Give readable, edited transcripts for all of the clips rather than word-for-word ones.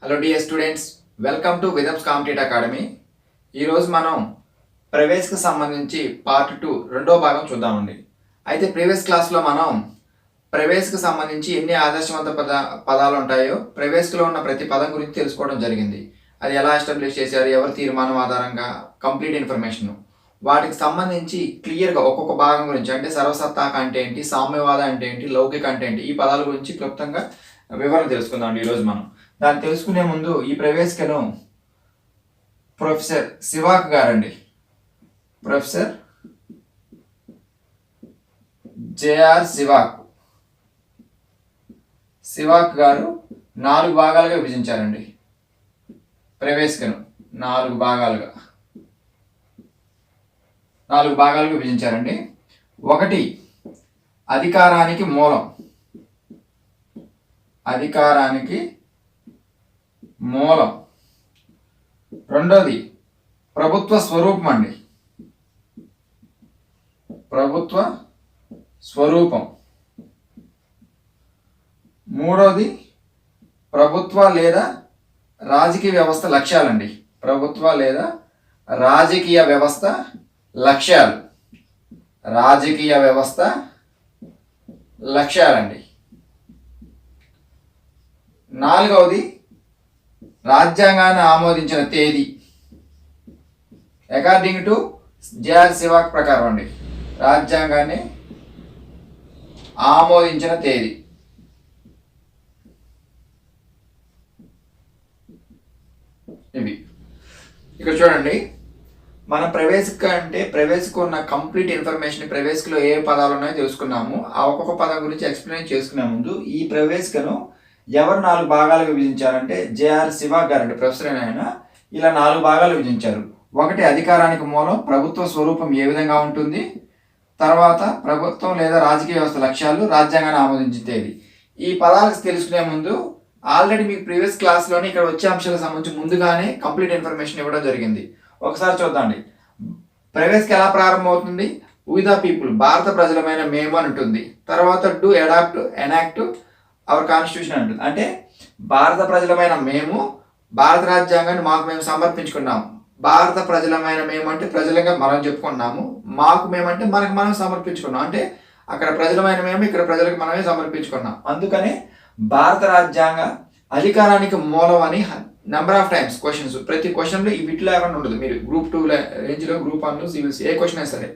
Hello dear students, welcome to విదమ్స్ competitive academy. ఈరోజు మనం ప్రివేస్కి సంబంధించి పార్ట్ 2 రెండో భాగం చూద్దామండి. అయితే ప్రీవియస్ క్లాస్లో మనం ప్రివేస్కి సంబంధించి ఎన్ని ఆదర్శవంత పదాలు ఉంటాయో ప్రివేస్లో ఉన్న ప్రతి పదం గురించి తెలుసుకోవడం జరిగింది. అది ఎలా ఎస్టాబ్లిష్ చేశారు, ఎవరి తీర్మానం ఆధారంగా, కంప్లీట్ ఇన్ఫర్మేషన్ వాటికి సంబంధించి క్లియర్గా ఒక్కొక్క భాగం గురించి, అంటే సర్వసత్తాక అంటే ఏంటి, సామ్యవాద అంటే ఏంటి, లౌకిక అంటే ఏంటి, ఈ పదాల గురించి క్లుప్తంగా వివరణ తెలుసుకుందాం ఈరోజు మనం. దాన్ని తెలుసుకునే ముందు ఈ ప్రవేశికను ప్రొఫెసర్ సివాక్ గారండి, ప్రొఫెసర్ జేఆర్ సివాక్ గారు 4 భాగాలుగా విభజించారండి. ప్రవేశికను 4 భాగాలుగా విభజించారండి. 1, అధికారానికి మూలం. 2, ప్రభుత్వ స్వరూపం. 3, ప్రభుత్వ లేదా రాజకీయ వ్యవస్థ లక్ష్యాలండి. రాజకీయ వ్యవస్థ లక్ష్యాలండి. 4, రాజ్యాంగాన్ని ఆమోదించిన తేదీ. అకార్డింగ్ టు జేఆర్ సివాక్ ప్రకారం అండి, రాజ్యాంగాన్ని ఆమోదించిన తేదీ. ఇవి ఇక్కడ చూడండి. మనం ప్రవేశిక ఉన్న కంప్లీట్ ఇన్ఫర్మేషన్, ప్రవేశికలో ఏ పదాలు ఉన్నాయో తెలుసుకున్నాము. ఆ ఒక్కొక్క పదం గురించి ఎక్స్ప్లెయిన్ చేసుకునే ముందు ఈ ప్రవేశికను ఎవరు 4 భాగాలుగా విభజించారంటే జేఆర్ సివాక్ గారు అంటే ప్రొఫెసర్ ఆయన ఇలా 4 భాగాలు విభజించారు. 1, అధికారానికి మూలం, ప్రభుత్వ స్వరూపం ఏ విధంగా ఉంటుంది, తర్వాత ప్రభుత్వం లేదా రాజకీయ వ్యవస్థ లక్ష్యాలు, రాజ్యాంగాన్ని ఆమోదించేది. ఈ పదాలకు తెలుసుకునే ముందు ఆల్రెడీ మీకు ప్రీవియస్ క్లాస్లోనే ఇక్కడ వచ్చే అంశాలకు సంబంధించి ముందుగానే కంప్లీట్ ఇన్ఫర్మేషన్ ఇవ్వడం జరిగింది. ఒకసారి చూద్దాండి. ప్రవేశిక ఎలా ప్రారంభమవుతుంది? విత్ ద పీపుల్, భారత ప్రజలమైన మేము అని ఉంటుంది. తర్వాత టు ఎనాక్ట్ అవర్ కాన్స్టిట్యూషన్ అంటుంది. అంటే భారత ప్రజలమైన మేము భారత రాజ్యాంగాన్ని మాకు మేము సమర్పించుకున్నాము. భారత ప్రజలమైన మేము అంటే ప్రజలుగా మనం చెప్పుకున్నాము, మాకు మేమంటే మనకు మనం సమర్పించుకున్నాం. అంటే అక్కడ ప్రజలమైన మేము, ఇక్కడ ప్రజలకు మనమే సమర్పించుకున్నాం. అందుకనే భారత రాజ్యాంగ అధికారానికి మూలం అని నెంబర్ ఆఫ్ టైమ్స్ క్వశ్చన్స్, ప్రతి క్వశ్చన్లో ఈ బిట్ లేకుండా ఉండదు. మీరు గ్రూప్ 2 రేంజ్లో, గ్రూప్ 1 సివిల్స్ ఏ క్వశ్చన్ అయినా సరే.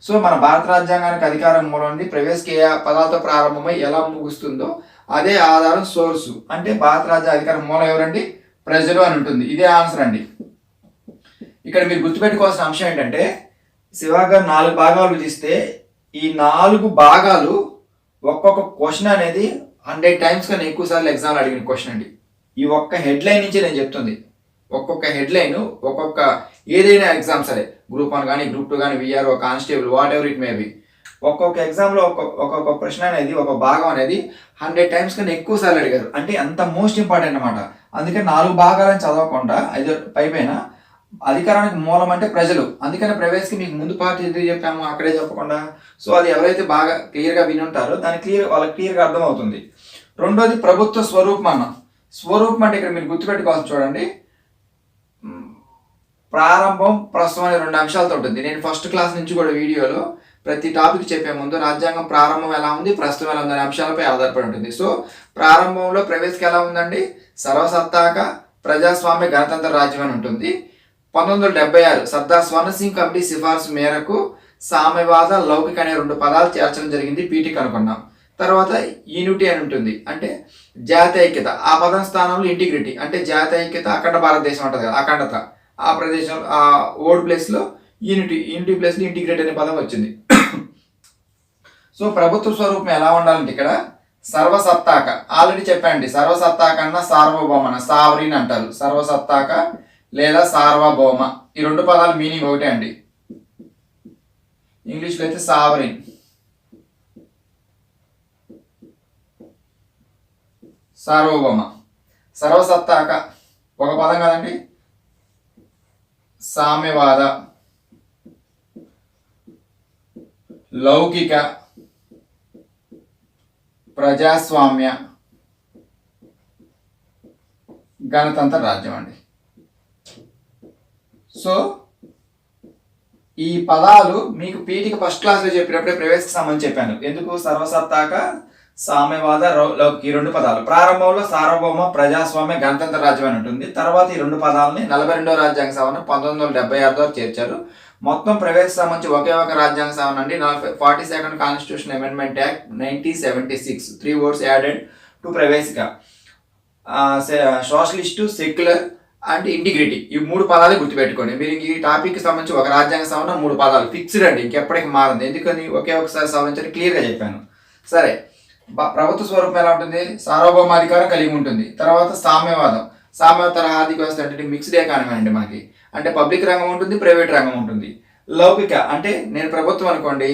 సో మన భారత రాజ్యాంగానికి అధికారం మూలం ఉంది. ప్రవేశిక ఏ పదాలతో ప్రారంభమై ఎలా ముగుస్తుందో అదే ఆధారం సోర్సు. అంటే భారత రాజ్య అధికారం మూలం ఎవరండి? ప్రజలు అని ఉంటుంది. ఇదే ఆన్సర్ అండి. ఇక్కడ మీరు గుర్తుపెట్టుకోవాల్సిన అంశం ఏంటంటే సివాక్ గారు 4 భాగాలు విధిస్తే ఈ 4 భాగాలు ఒక్కొక్క క్వశ్చన్ అనేది 100 టైమ్స్ కన్నా ఎక్కువ సార్లు ఎగ్జామ్లో అడిగిన క్వశ్చన్ అండి. ఈ ఒక్క హెడ్లైన్ నుంచి నేను చెప్తుంది. ఒక్కొక్క హెడ్లైన్ ఒక్కొక్క ఏదైనా ఎగ్జామ్ సరే, గ్రూప్ 1 కానీ, గ్రూప్ 2 కానీ, VRO, constable, what ever it may be, ఒక్కొక్క ఎగ్జామ్లో ఒక్కొక్క ప్రశ్న అనేది, ఒక భాగం అనేది 100 టైమ్స్ కన్నా ఎక్కువ సార్లు అడిగారు. అంటే అంత మోస్ట్ ఇంపార్టెంట్ అనమాట. అందుకని 4 భాగాలను చదవకుండా పైన అధికారానికి మూలం అంటే ప్రజలు. అందుకని ప్రవేశికి మీకు ముందు పార్ట్ ఎందుకు చెప్పాము అక్కడే చెప్పకుండా. సో అది ఎవరైతే బాగా క్లియర్గా విని ఉంటారో వాళ్ళకి క్లియర్గా అర్థమవుతుంది. 2, ప్రభుత్వ స్వరూపం స్వరూపం అంటే ఇక్కడ మీరు గుర్తుపెట్టుకోవాల్సి చూడండి, ప్రారంభం, ప్రస్తుతం అనే 2 అంశాలతో ఉంటుంది. నేను ఫస్ట్ క్లాస్ నుంచి కూడా వీడియోలో ప్రతి టాపిక్ చెప్పే ముందు రాజ్యాంగం ప్రారంభం ఎలా ఉంది, ప్రస్తుతం ఎలా ఉంది అనే అంశాలపై ఆధారపడి ఉంటుంది. సో ప్రారంభంలో ప్రవేశిక ఎలా ఉందండి? సర్వసత్తాక ప్రజాస్వామ్య గణతంత్ర రాజ్యం అని ఉంటుంది. 1976 సర్దార్ స్వర్ణ సింగ్ కమిటీ సిఫార్సు మేరకు సామ్యవాద, లౌకిక అనే 2 పదాలు చేర్చడం జరిగింది. పీఠిక అనుకున్నాం. తర్వాత యూనిటీ అని ఉంటుంది, అంటే జాతీయ ఐక్యత. ఆ పదం స్థానంలో ఇంటిగ్రిటీ, అంటే జాతీయ ఐక్యత, అఖండ భారతదేశం ఉంటుంది కదా, అఖండత. ఆ ప్రదేశం ఆ ఓల్డ్ ప్లేస్లో యూనిటీ ప్లేస్లో ఇంటిగ్రిటీ అనే పదం వచ్చింది. సో ప్రభుత్వ స్వరూపం ఎలా ఉండాలంటే ఇక్కడ సర్వసత్తాక, ఆల్రెడీ చెప్పండి, సర్వసత్తాక అన్న సార్వభౌమ, సావరీన్ అంటారు. సర్వసత్తాక లేదా సార్వభౌమ, ఈ 2 పదాల మీనింగ్ ఒకటే అండి. ఇంగ్లీష్లో అయితే సావరీన్, సార్వభౌమ. సర్వసత్తాక ఒక పదం కాదండి. సామ్యవాద, లౌకిక, ప్రజాస్వామ్య, గణతంత్ర రాజ్యం అండి. సో ఈ పదాలు మీకు పీటికి ఫస్ట్ క్లాస్లో చెప్పినప్పుడే ప్రవేశకు సంబంధించి చెప్పాను. ఎందుకు? సర్వసత్తాక, సామ్యవాద, లౌకిక, ఈ 2 పదాలు. ప్రారంభంలో సార్వభౌమ, ప్రజాస్వామ్య, గణతంత్ర రాజ్యం అని ఉంటుంది. తర్వాత ఈ 2 పదాలని 42వ రాజ్యాంగ సవరణ 1976 వరకు చేర్చారు. మొత్తం ప్రవేశ సంబంధించి ఒకే ఒక రాజ్యాంగ సవరణ అండి. 42nd constitution amendment act 1976. 3 words added to ప్రవేశిక. సోషలిస్టు, సెక్యులర్ అండ్ ఇంటిగ్రిటీ, ఈ 3 పదాలు గుర్తుపెట్టుకోండి. మీరు ఈ టాపిక్కి సంబంధించి ఒక రాజ్యాంగ సవరణ 3 పదాలు ఫిక్స్డ్ అండి, ఇంకెప్పటికి మారింది. ఎందుకని? ఒకే ఒకసారి సవరించని క్లియర్గా చెప్పాను. సరే, ప్రభుత్వ స్వరూపం ఎలా ఉంటుంది? సార్వభౌమాధికారం కలిగి ఉంటుంది. తర్వాత సామ్యవాదం. సామ్యవాద తరహా ఆర్థిక వ్యవస్థ అంటే మిక్స్డ్ ఎకానమీ అండి మనకి. అంటే పబ్లిక్ రంగం ఉంటుంది, ప్రైవేట్ రంగం ఉంటుంది. లౌకిక అంటే నేను ప్రభుత్వం అనుకోండి,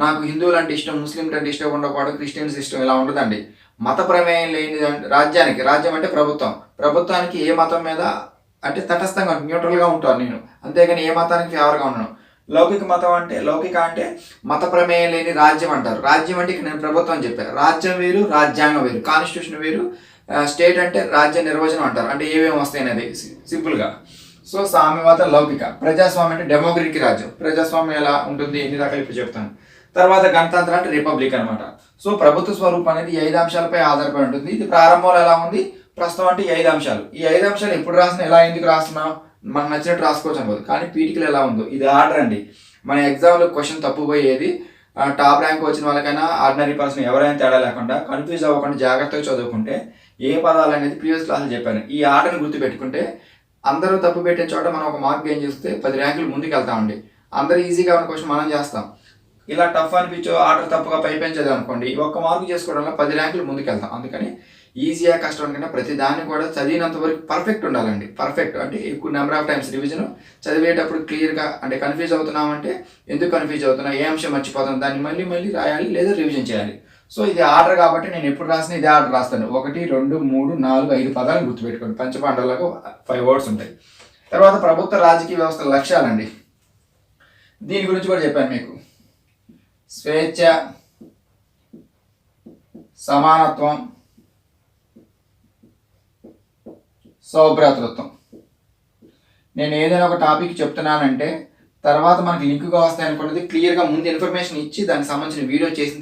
నాకు హిందువులు అంటే ఇష్టం, ముస్లింలు అంటే ఇష్టం ఉండకూడదు, క్రిస్టియన్స్ ఇష్టం, ఇలా ఉండదండి. మత ప్రమేయం లేని రాజ్యానికి, రాజ్యం అంటే ప్రభుత్వం, ప్రభుత్వానికి ఏ మతం మీద అంటే తటస్థంగా న్యూట్రల్గా ఉంటాను నేను, అంతేగాని ఏ మతానికి ఫేవర్గా ఉండను. లౌకిక మతం అంటే, లౌకిక అంటే మత ప్రమేయం లేని రాజ్యం అంటారు. రాజ్యం అంటే ఇక్కడ నేను ప్రభుత్వం అని చెప్పాను. రాజ్యం వేరు, రాజ్యాంగం వేరు, కాన్స్టిట్యూషన్ వేరు. స్టేట్ అంటే రాజ్య నిర్వచనం అంటారు, అంటే ఏమేమి వస్తాయి అనేది సింపుల్గా. సో సామ్యవాద, లౌకిక. ప్రజాస్వామ్యం అంటే డెమోక్రటిక్ రాజ్యం. ప్రజాస్వామ్యం ఎలా ఉంటుంది, ఎన్ని రకాలు ఇప్పుడు చెప్తాను. తర్వాత గణతంత్రం అంటే రిపబ్లిక్ అనమాట. సో ప్రభుత్వ స్వరూపం అనేది 5 అంశాలపై ఆధారపడి ఉంటుంది. ఇది ప్రారంభంలో ఎలా ఉంది, ప్రస్తుతం అంటే 5 అంశాలు. ఈ 5 అంశాలు ఎప్పుడు రాసిన, ఎలా ఎందుకు రాస్తున్నాం, మనకు నచ్చినట్టు రాసుకోవచ్చు అనుకోదు. కానీ పీటికలు ఎలా ఉందో ఇది ఆర్డర్ అండి. మన ఎగ్జామ్లో క్వశ్చన్ తప్పుపోయేది, టాప్ ర్యాంక్ వచ్చిన వాళ్ళకైనా ఆర్డినరీ పర్సన్ ఎవరైనా తేడా లేకుండా కన్ఫ్యూజ్ అవ్వకుండా జాగ్రత్తగా చదువుకుంటే ఏ పదాలు అనేది ప్రీవియస్ క్లాసులు చెప్పాను. ఈ ఆర్డర్ని గుర్తుపెట్టుకుంటే అందరూ తప్పు పెట్టే చోట మనం ఒక మార్క్ గెయిన్ చేస్తే 10 ర్యాంకులు ముందుకు వెళ్తామండి. అందరూ ఈజీగా ఉన్న క్వశ్చన్ మనం చేస్తాం. ఇలా టఫ్ అనిపించో ఆర్డర్ తప్పుగా పైపెంచదు అనుకోండి, ఒక్క మార్కు చేసుకోవడం వల్ల 10 ర్యాంకులు ముందుకు వెళ్తాం. అందుకని ఈజీగా కష్టం అనుకుంటే ప్రతి దాన్ని కూడా చదివినంత వరకు పర్ఫెక్ట్ ఉండాలండి. పర్ఫెక్ట్ అంటే ఎక్కువ నెంబర్ ఆఫ్ టైమ్స్ రివిజన్, చదివేటప్పుడు క్లియర్గా, అంటే కన్ఫ్యూజ్ అవుతున్నామంటే ఎందుకు కన్ఫ్యూజ్ అవుతున్నా, ఏ అంశం మర్చిపోతాం, దాన్ని మళ్ళీ మళ్ళీ రాయాలి లేదా రివిజన్ చేయాలి. సో ఇది ఆర్డర్ కాబట్టి నేను ఎప్పుడు రాసినా ఇదే ఆర్డర్ రాస్తాను. 1, 2, 3, 4, 5 పదాలు గుర్తుపెట్టుకోండి. పంచపాండవులకు 5 words ఉంటాయి. తర్వాత ప్రభుత్వ రాజకీయ వ్యవస్థ లక్ష్యాలండి. దీని గురించి కూడా చెప్పాను మీకు. స్వేచ్ఛ, సమానత్వం, సౌభ్రాతృత్వం. నేను ఏదైనా ఒక టాపిక్ చెప్తున్నానంటే తర్వాత మనకి లింకుగా వస్తాయి అనుకున్నది క్లియర్గా ముందు ఇన్ఫర్మేషన్ ఇచ్చి దానికి సంబంధించిన వీడియో చేసిన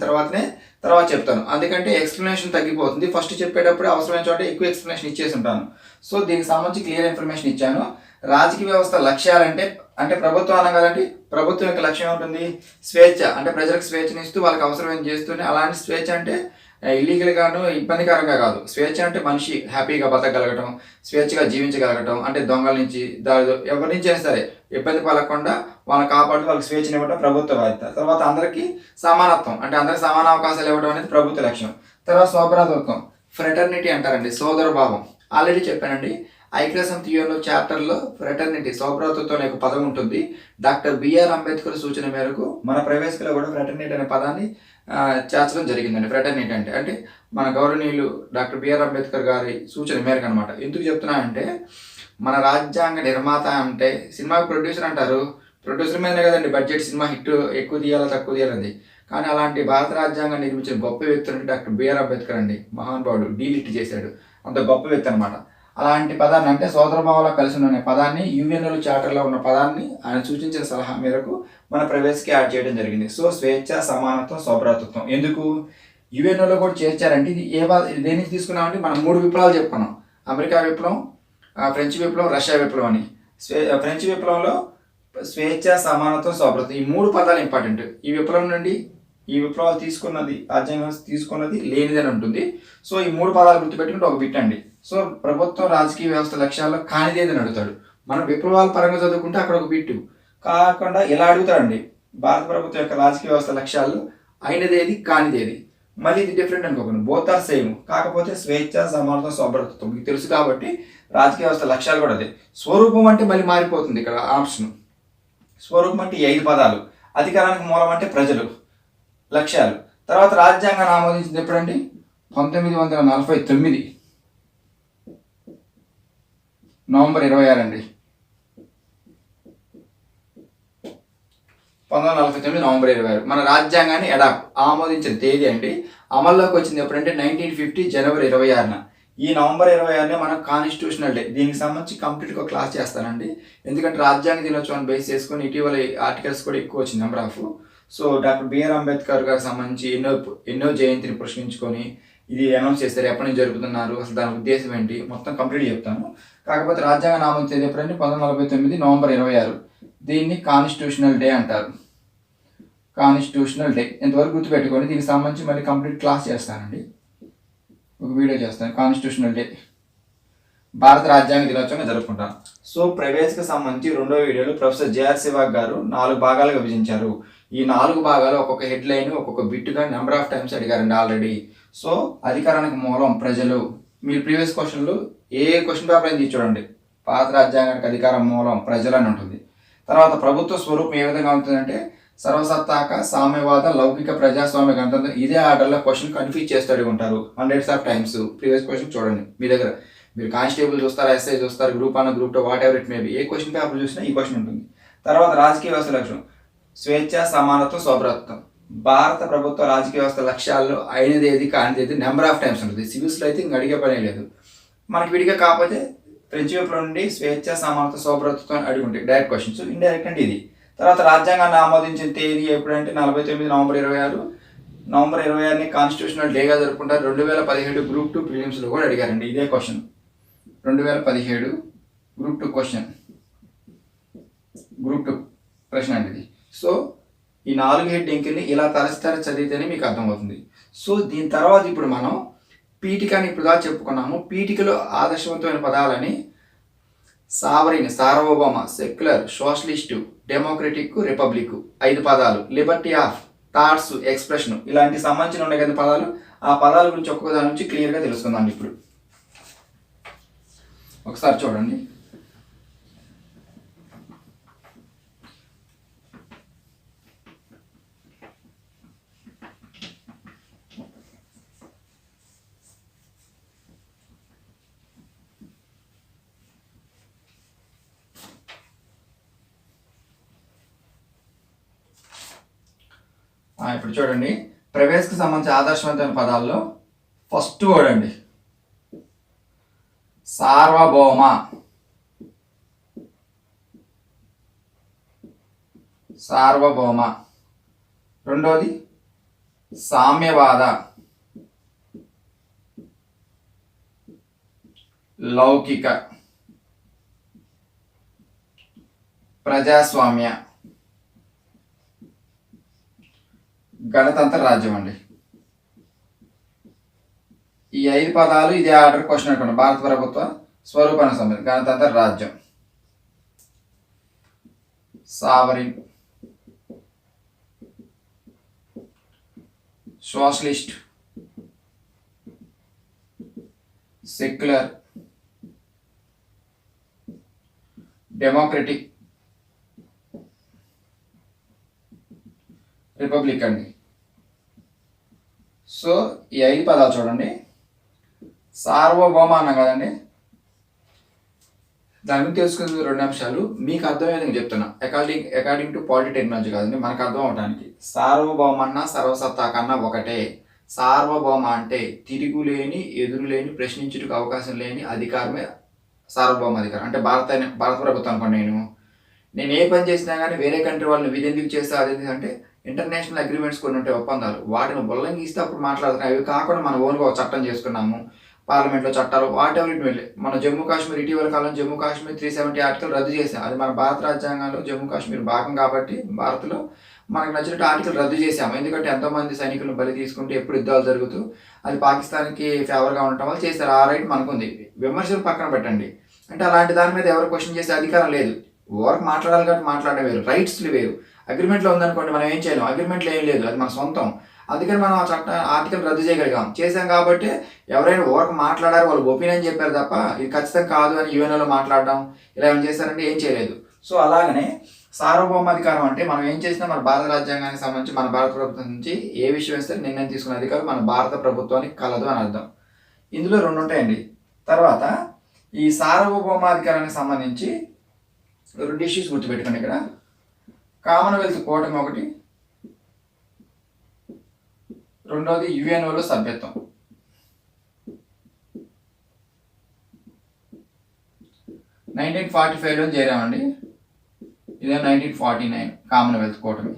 తర్వాత చెప్తాను. అందుకంటే ఎక్స్ప్లెనేషన్ తగ్గిపోతుంది. ఫస్ట్ చెప్పేటప్పుడు అవసరమైన చోట ఎక్కువ ఎక్స్ప్లెనేషన్ ఇచ్చేసి ఉంటాను. సో దీనికి సంబంధించి క్లియర్ ఇన్ఫర్మేషన్ ఇచ్చాను. రాజకీయ వ్యవస్థ లక్ష్యాలంటే, అంటే ప్రభుత్వం అనం కదండి, ప్రభుత్వం యొక్క లక్ష్యం ఉంటుంది స్వేచ్ఛ, అంటే ప్రజలకు స్వేచ్ఛనిస్తూ వాళ్ళకి అవసరమైన చేస్తూనే. అలాంటి స్వేచ్ఛ అంటే ఇల్లీగల్గాను ఇబ్బందికరంగా కాదు. స్వేచ్ఛ అంటే మనిషి హ్యాపీగా బతకగలగటం, స్వేచ్ఛగా జీవించగలగటం, అంటే దొంగల నుంచి ఎవరి నుంచి అయినా సరే ఇబ్బంది పడకుండా వాళ్ళని కాపాడుతూ వాళ్ళకి స్వేచ్ఛని ఇవ్వడం ప్రభుత్వ బాధ్యత. తర్వాత అందరికీ సమానత్వం, అంటే అందరికి సమాన అవకాశాలు ఇవ్వడం అనేది ప్రభుత్వ లక్ష్యం. తర్వాత సోదరత్వం, ఫ్రెటర్నిటీ అంటారండి, సోదర భావం. ఆల్రెడీ చెప్పానండి, ఐక్యరాజ్యసమితి యుఎన్ఓ చాప్టర్లో ఫ్రెటర్నిటీ, సౌభ్రాతృత్వం అనే ఒక పదం ఉంటుంది. డాక్టర్ బిఆర్ అంబేద్కర్ సూచన మేరకు మన ప్రవేశికలో కూడా ఫ్రెటర్నిటీ అనే పదాన్ని చేర్చడం జరిగిందండి. ఫ్రెటర్నిటీ అంటే మన గౌరవనీయులు డాక్టర్ బిఆర్ అంబేద్కర్ గారి సూచన మేరకు అనమాట. ఎందుకు చెప్తున్నా అంటే, మన రాజ్యాంగ నిర్మాత అంటే సినిమా ప్రొడ్యూసర్ అంటారు, ప్రొడ్యూసర్ మీదనే కదండి బడ్జెట్, సినిమా హిట్ ఎక్కువ తీయాలా తక్కువ తీయాలండి. కానీ అలాంటి భారత రాజ్యాంగాన్ని నిర్మించిన గొప్ప వ్యక్తి అంటే డాక్టర్ బిఆర్ అంబేద్కర్ అండి. మహానుభావుడు, డీలిట్ చేశాడు, అంత గొప్ప వ్యక్తి అనమాట. అలాంటి పదాన్ని, అంటే సోదరభావంలో కలిసి ఉన్న పదాన్ని, యుఎన్ఓ చార్టర్లో ఉన్న పదాన్ని ఆయన సూచించిన సలహా మేరకు మన ప్రవేశకి యాడ్ చేయడం జరిగింది. సో స్వేచ్ఛ, సమానత్వం, సౌభ్రాతృత్వం. ఎందుకు యుఎన్ఓలో కూడా చేర్చారంటే ఇది దేనికి తీసుకున్నామంటే మనం 3 విప్లవాలు చెప్పుకున్నాం. అమెరికా విప్లవం, ఫ్రెంచ్ విప్లవం, రష్యా విప్లవం అని. ఫ్రెంచ్ విప్లవంలో స్వేచ్ఛ, సమానత్వం, సౌభ్రాతృత్వం, ఈ 3 పదాలు ఇంపార్టెంట్. ఈ విప్లవం నుండి ఈ విప్లవాలు తీసుకున్నది, రాజ్యాంగం తీసుకున్నది లేనిదని ఉంటుంది. సో ఈ 3 పదాలు గుర్తుపెట్టుకుంటే ఒక బిట్ అండి. సో ప్రభుత్వం రాజకీయ వ్యవస్థ లక్ష్యాల్లో కానిదేదని అడుగుతాడు. మనం విప్లవాల పరంగా చదువుకుంటే అక్కడ ఒక బిట్టు కాకుండా ఇలా అడుగుతాడండి, భారత ప్రభుత్వం యొక్క రాజకీయ వ్యవస్థ లక్ష్యాలు అయినదేది కానిదేది. మళ్ళీ ఇది డిఫరెంట్ అనుకోకండి, బోత్ ఆర్ సేమ్. కాకపోతే స్వేచ్ఛ, సమానత్వం, సౌభ్రాతృత్వం మీకు తెలుసు కాబట్టి రాజకీయ వ్యవస్థ లక్ష్యాలు కూడా అదే. స్వరూపం అంటే మళ్ళీ మారిపోతుంది ఇక్కడ ఆప్షన్. స్వరూపం అంటే 5 పదాలు, అధికారానికి మూలం అంటే ప్రజలు, లక్ష్యాలు. తర్వాత రాజ్యాంగాన్ని ఆమోదించింది ఎప్పుడండి? 1949 నవంబర్ 26 అండి. 1949 నవంబర్ 26 మన రాజ్యాంగాన్ని ఆమోదించిన తేదీ అండి. అమల్లోకి వచ్చింది ఎప్పుడంటే 1950 జనవరి 26న. ఈ నవంబర్ 26 మనం కాన్స్టిట్యూషనల్ డే, దీనికి సంబంధించి కంప్లీట్గా ఒక క్లాస్ చేస్తానండి. ఎందుకంటే రాజ్యాంగ దినోత్సవాన్ని బేస్ చేసుకొని ఇటీవల ఆర్టికల్స్ కూడా ఎక్కువ వచ్చింది number of. So doctor B R Ambedkar గారికి సంబంధించి ఎన్నో జయంతిని పురస్కరించుకొని ఇది అనౌన్స్ చేస్తారు, ఎప్పటి నుంచి జరుపుతున్నారు, అసలు దాని ఉద్దేశం ఏంటి, మొత్తం కంప్లీట్ చెప్తాను. కాకపోతే రాజ్యాంగ నామం తేదీ ఎప్పుడంటే 1949 నవంబర్ 26. దీన్ని కాన్స్టిట్యూషనల్ డే అంటారు. కాన్స్టిట్యూషనల్ డే ఎంతవరకు గుర్తుపెట్టుకొని దీనికి సంబంధించి మళ్ళీ కంప్లీట్ క్లాస్ చేస్తానండి, ఒక వీడియో చేస్తాను. కాన్స్టిట్యూషనల్ డే భారత రాజ్యాంగ దినోత్సవంగా జరుపుకుంటాను. సో ప్రవేశకు సంబంధించి రెండో వీడియోలో ప్రొఫెసర్ జేఆర్ శివాగ్ గారు 4 భాగాలుగా విభజించారు. ఈ 4 భాగాలు ఒక్కొక్క హెడ్ లైన్ ఒక్కొక్క బిట్గా నెంబర్ ఆఫ్ టైమ్స్ అడిగారండి ఆల్రెడీ. సో అధికారానికి మూలం ప్రజలు, మీరు ప్రీవియస్ క్వశ్చన్లు ఏ క్వశ్చన్ పేపర్ అని చూడండి, భారత రాజ్యాంగానికి అధికారం మూలం ప్రజలు అని ఉంటుంది. తర్వాత ప్రభుత్వ స్వరూపం ఏ విధంగా ఉంటుందంటే సర్వసత్తాక, సామ్యవాద, లౌకిక, ప్రజాస్వామ్య, గణతంత్రం. ఇదే ఆర్డర్లో క్వశ్చన్ కన్ఫ్యూజ్ చేస్తూ అడిగి ఉంటారు hundreds of times. Previous question చూడండి మీ దగ్గర, మీరు కానిస్టేబుల్ చూస్తారు, ఎస్ఐ చూస్తారు, group 1 group 2 what ever it maybe, A question paper చూసినా ఈ క్వశ్చన్ ఉంటుంది. తర్వాత రాజకీయ వ్యవస్థ లక్ష్యం స్వేచ్ఛ, సమానత్వం, స్వభ్రత్వం. భారత ప్రభుత్వ రాజకీయ వ్యవస్థ లక్ష్యాల్లో అయినది ఏది కానిది ఏది నెంబర్ ఆఫ్ టైమ్స్ ఉంటుంది. సివిల్స్లో అయితే ఇంక అడిగే పనే లేదు. మనకి విడిగా కాకపోతే ఫ్రెంచ్ వైపులో నుండి స్వేచ్ఛ, సమానత్వం, స్వభ్రత్వం అడిగి ఉంటాయి డైరెక్ట్ క్వశ్చన్స్. ఇండైరెక్ట్ అంటే ఇది. తర్వాత రాజ్యాంగాన్ని ఆమోదించిన తేదీ ఎప్పుడంటే 49 నవంబర్ 26. నవంబర్ 26ని కాన్స్టిట్యూషనల్ డేగా జరుపుకుంటారు. 2017 గ్రూప్ 2 ప్రిలిమ్స్లో కూడా అడిగారండి ఇదే క్వశ్చన్. 2017 గ్రూప్ 2 క్వశ్చన్, గ్రూప్ 2 ప్రశ్న అండి ఇది. సో ఈ 4 హెడ్ లింక్ని ఇలా తరచుతర చదివితేనే మీకు అర్థమవుతుంది. సో దీని తర్వాత ఇప్పుడు మనం పీఠికని ఇప్పుడు దాకా చెప్పుకున్నాము. పీఠికలో ఆదర్శవంతమైన పదాలని సావరిన్, సార్వభౌమ, సెక్యులర్, సోషలిస్టు, డెమోక్రటిక్, రిపబ్లిక్ 5 పదాలు, లిబర్టీ ఆఫ్ థాట్స్, ఎక్స్ప్రెషన్, ఇలాంటి సంబంధించిన ఉన్నాయి కదా పదాలు. ఆ పదాల గురించి ఒక్కొక్క దాని నుంచి క్లియర్గా తెలుసుకుందాం. ఇప్పుడు ఒకసారి చూడండి. ఇప్పుడు చూడండి, ప్రవేశకు సంబంధించి ఆదర్శవంతమైన పదాల్లో ఫస్ట్ వర్డ్ అండి సార్వభౌమ. సార్వభౌమ. రెండోది సామ్యవాద, లౌకిక, ప్రజాస్వామ్య, గణతంత్ర రాజ్యం అండి. ఈ 5 పదాలు ఇదే ఆర్డర్ క్వశ్చన్ అనుకోండి. భారత ప్రభుత్వ స్వరూపానికి సంబంధించి గణతంత్ర రాజ్యం, sovereign, socialist, secular, democratic, republic అండి. సో ఈ 5 పదాలు చూడండి. సార్వభౌమ అన్నాం కదండి, దాని గురించి తెలుసుకునే 2 అంశాలు మీకు అర్థమయ్యేది చెప్తున్నా. అకార్డింగ్ టు పాలిటీ టెక్నాలజీ కాదండి, మనకు అర్థం అవడానికి. సార్వభౌమ అన్నా సర్వసత్తా కన్నా ఒకటే. సార్వభౌమ అంటే తిరుగులేని, ఎదురులేని, ప్రశ్నించుటకు అవకాశం లేని అధికారమే సార్వభౌమ అధికారం. అంటే భారత ప్రభుత్వం అనుకోండి, నేను ఏ పని చేసినా కానీ వేరే కంట్రీ వాళ్ళని ఇది ఎందుకు చేస్తా అది అంటే ఇంటర్నేషనల్ అగ్రిమెంట్స్ కొన్ని ఉంటాయి, ఒప్పందాలు, వాటిని ఉల్లంఘిస్తే అప్పుడు మాట్లాడుతున్నాయి. అవి కాకుండా మనం ఓన్గా ఒక చట్టం చేసుకున్నాము, పార్లమెంట్లో చట్టాలు, వాట్ ఎవర్ ఇట్ వెళ్ళి మన జమ్మూ కాశ్మీర్ ఇటీవల కాలం జమ్మూ కాశ్మీర్ 370 ఆర్టికల్ రద్దు చేసాం. అది మన భారత రాజ్యాంగంలో జమ్మూ కాశ్మీర్ భాగం కాబట్టి భారత్లో మనకు నచ్చినట్టు ఆర్టికల్ రద్దు చేసాము. ఎందుకంటే ఎంతోమంది సైనికులను బలి తీసుకుంటూ ఎప్పుడు యుద్ధాలు జరుగుతూ అది పాకిస్తాన్కి ఫేవర్గా ఉండటం వల్ల చేస్తారు. ఆ రైట్ మనకుంది. విమర్శలు పక్కన పెట్టండి. అంటే అలాంటి దాని మీద ఎవరు క్వశ్చన్ చేసే అధికారం లేదు. ఓవరకు మాట్లాడాలి కాబట్టి మాట్లాడడం వేరు, రైట్స్లు వేరు. అగ్రిమెంట్లో ఉందనుకోండి, మనం ఏం చేయలేం, అగ్రిమెంట్లో ఏం లేదు, అది మన సొంతం. అందుకని మనం ఆ ఆర్టికల్ రద్దు చేసాం కాబట్టి ఎవరైనా ఓవరకు మాట్లాడారు, వాళ్ళు ఒపీనియన్ చెప్పారు తప్ప ఇది ఖచ్చితంగా కాదు అని యుఎన్ఓలో మాట్లాడడం ఇలా ఏం చేశారంటే ఏం చేయలేదు. సో అలాగనే సార్వభౌమాధికారం అంటే మనం ఏం చేసినా మన భారత రాజ్యాంగానికి సంబంధించి మన భారత ప్రభుత్వం నుంచి ఏ విషయం వేస్తే నిర్ణయం తీసుకునే అధికారం మన భారత ప్రభుత్వానికి కలదు అని అర్థం. ఇందులో 2 ఉంటాయండి. తర్వాత ఈ సార్వభౌమాధికారానికి సంబంధించి 2 ఇష్యూస్ గుర్తుపెట్టుకోండి. ఇక్కడ కామన్వెల్త్ కూటమి ఒకటి, రెండోది యుఎన్ఓలో సభ్యత్వం. 1945లో చేరామండి. ఇదే 1949 కామన్వెల్త్ కూటమి.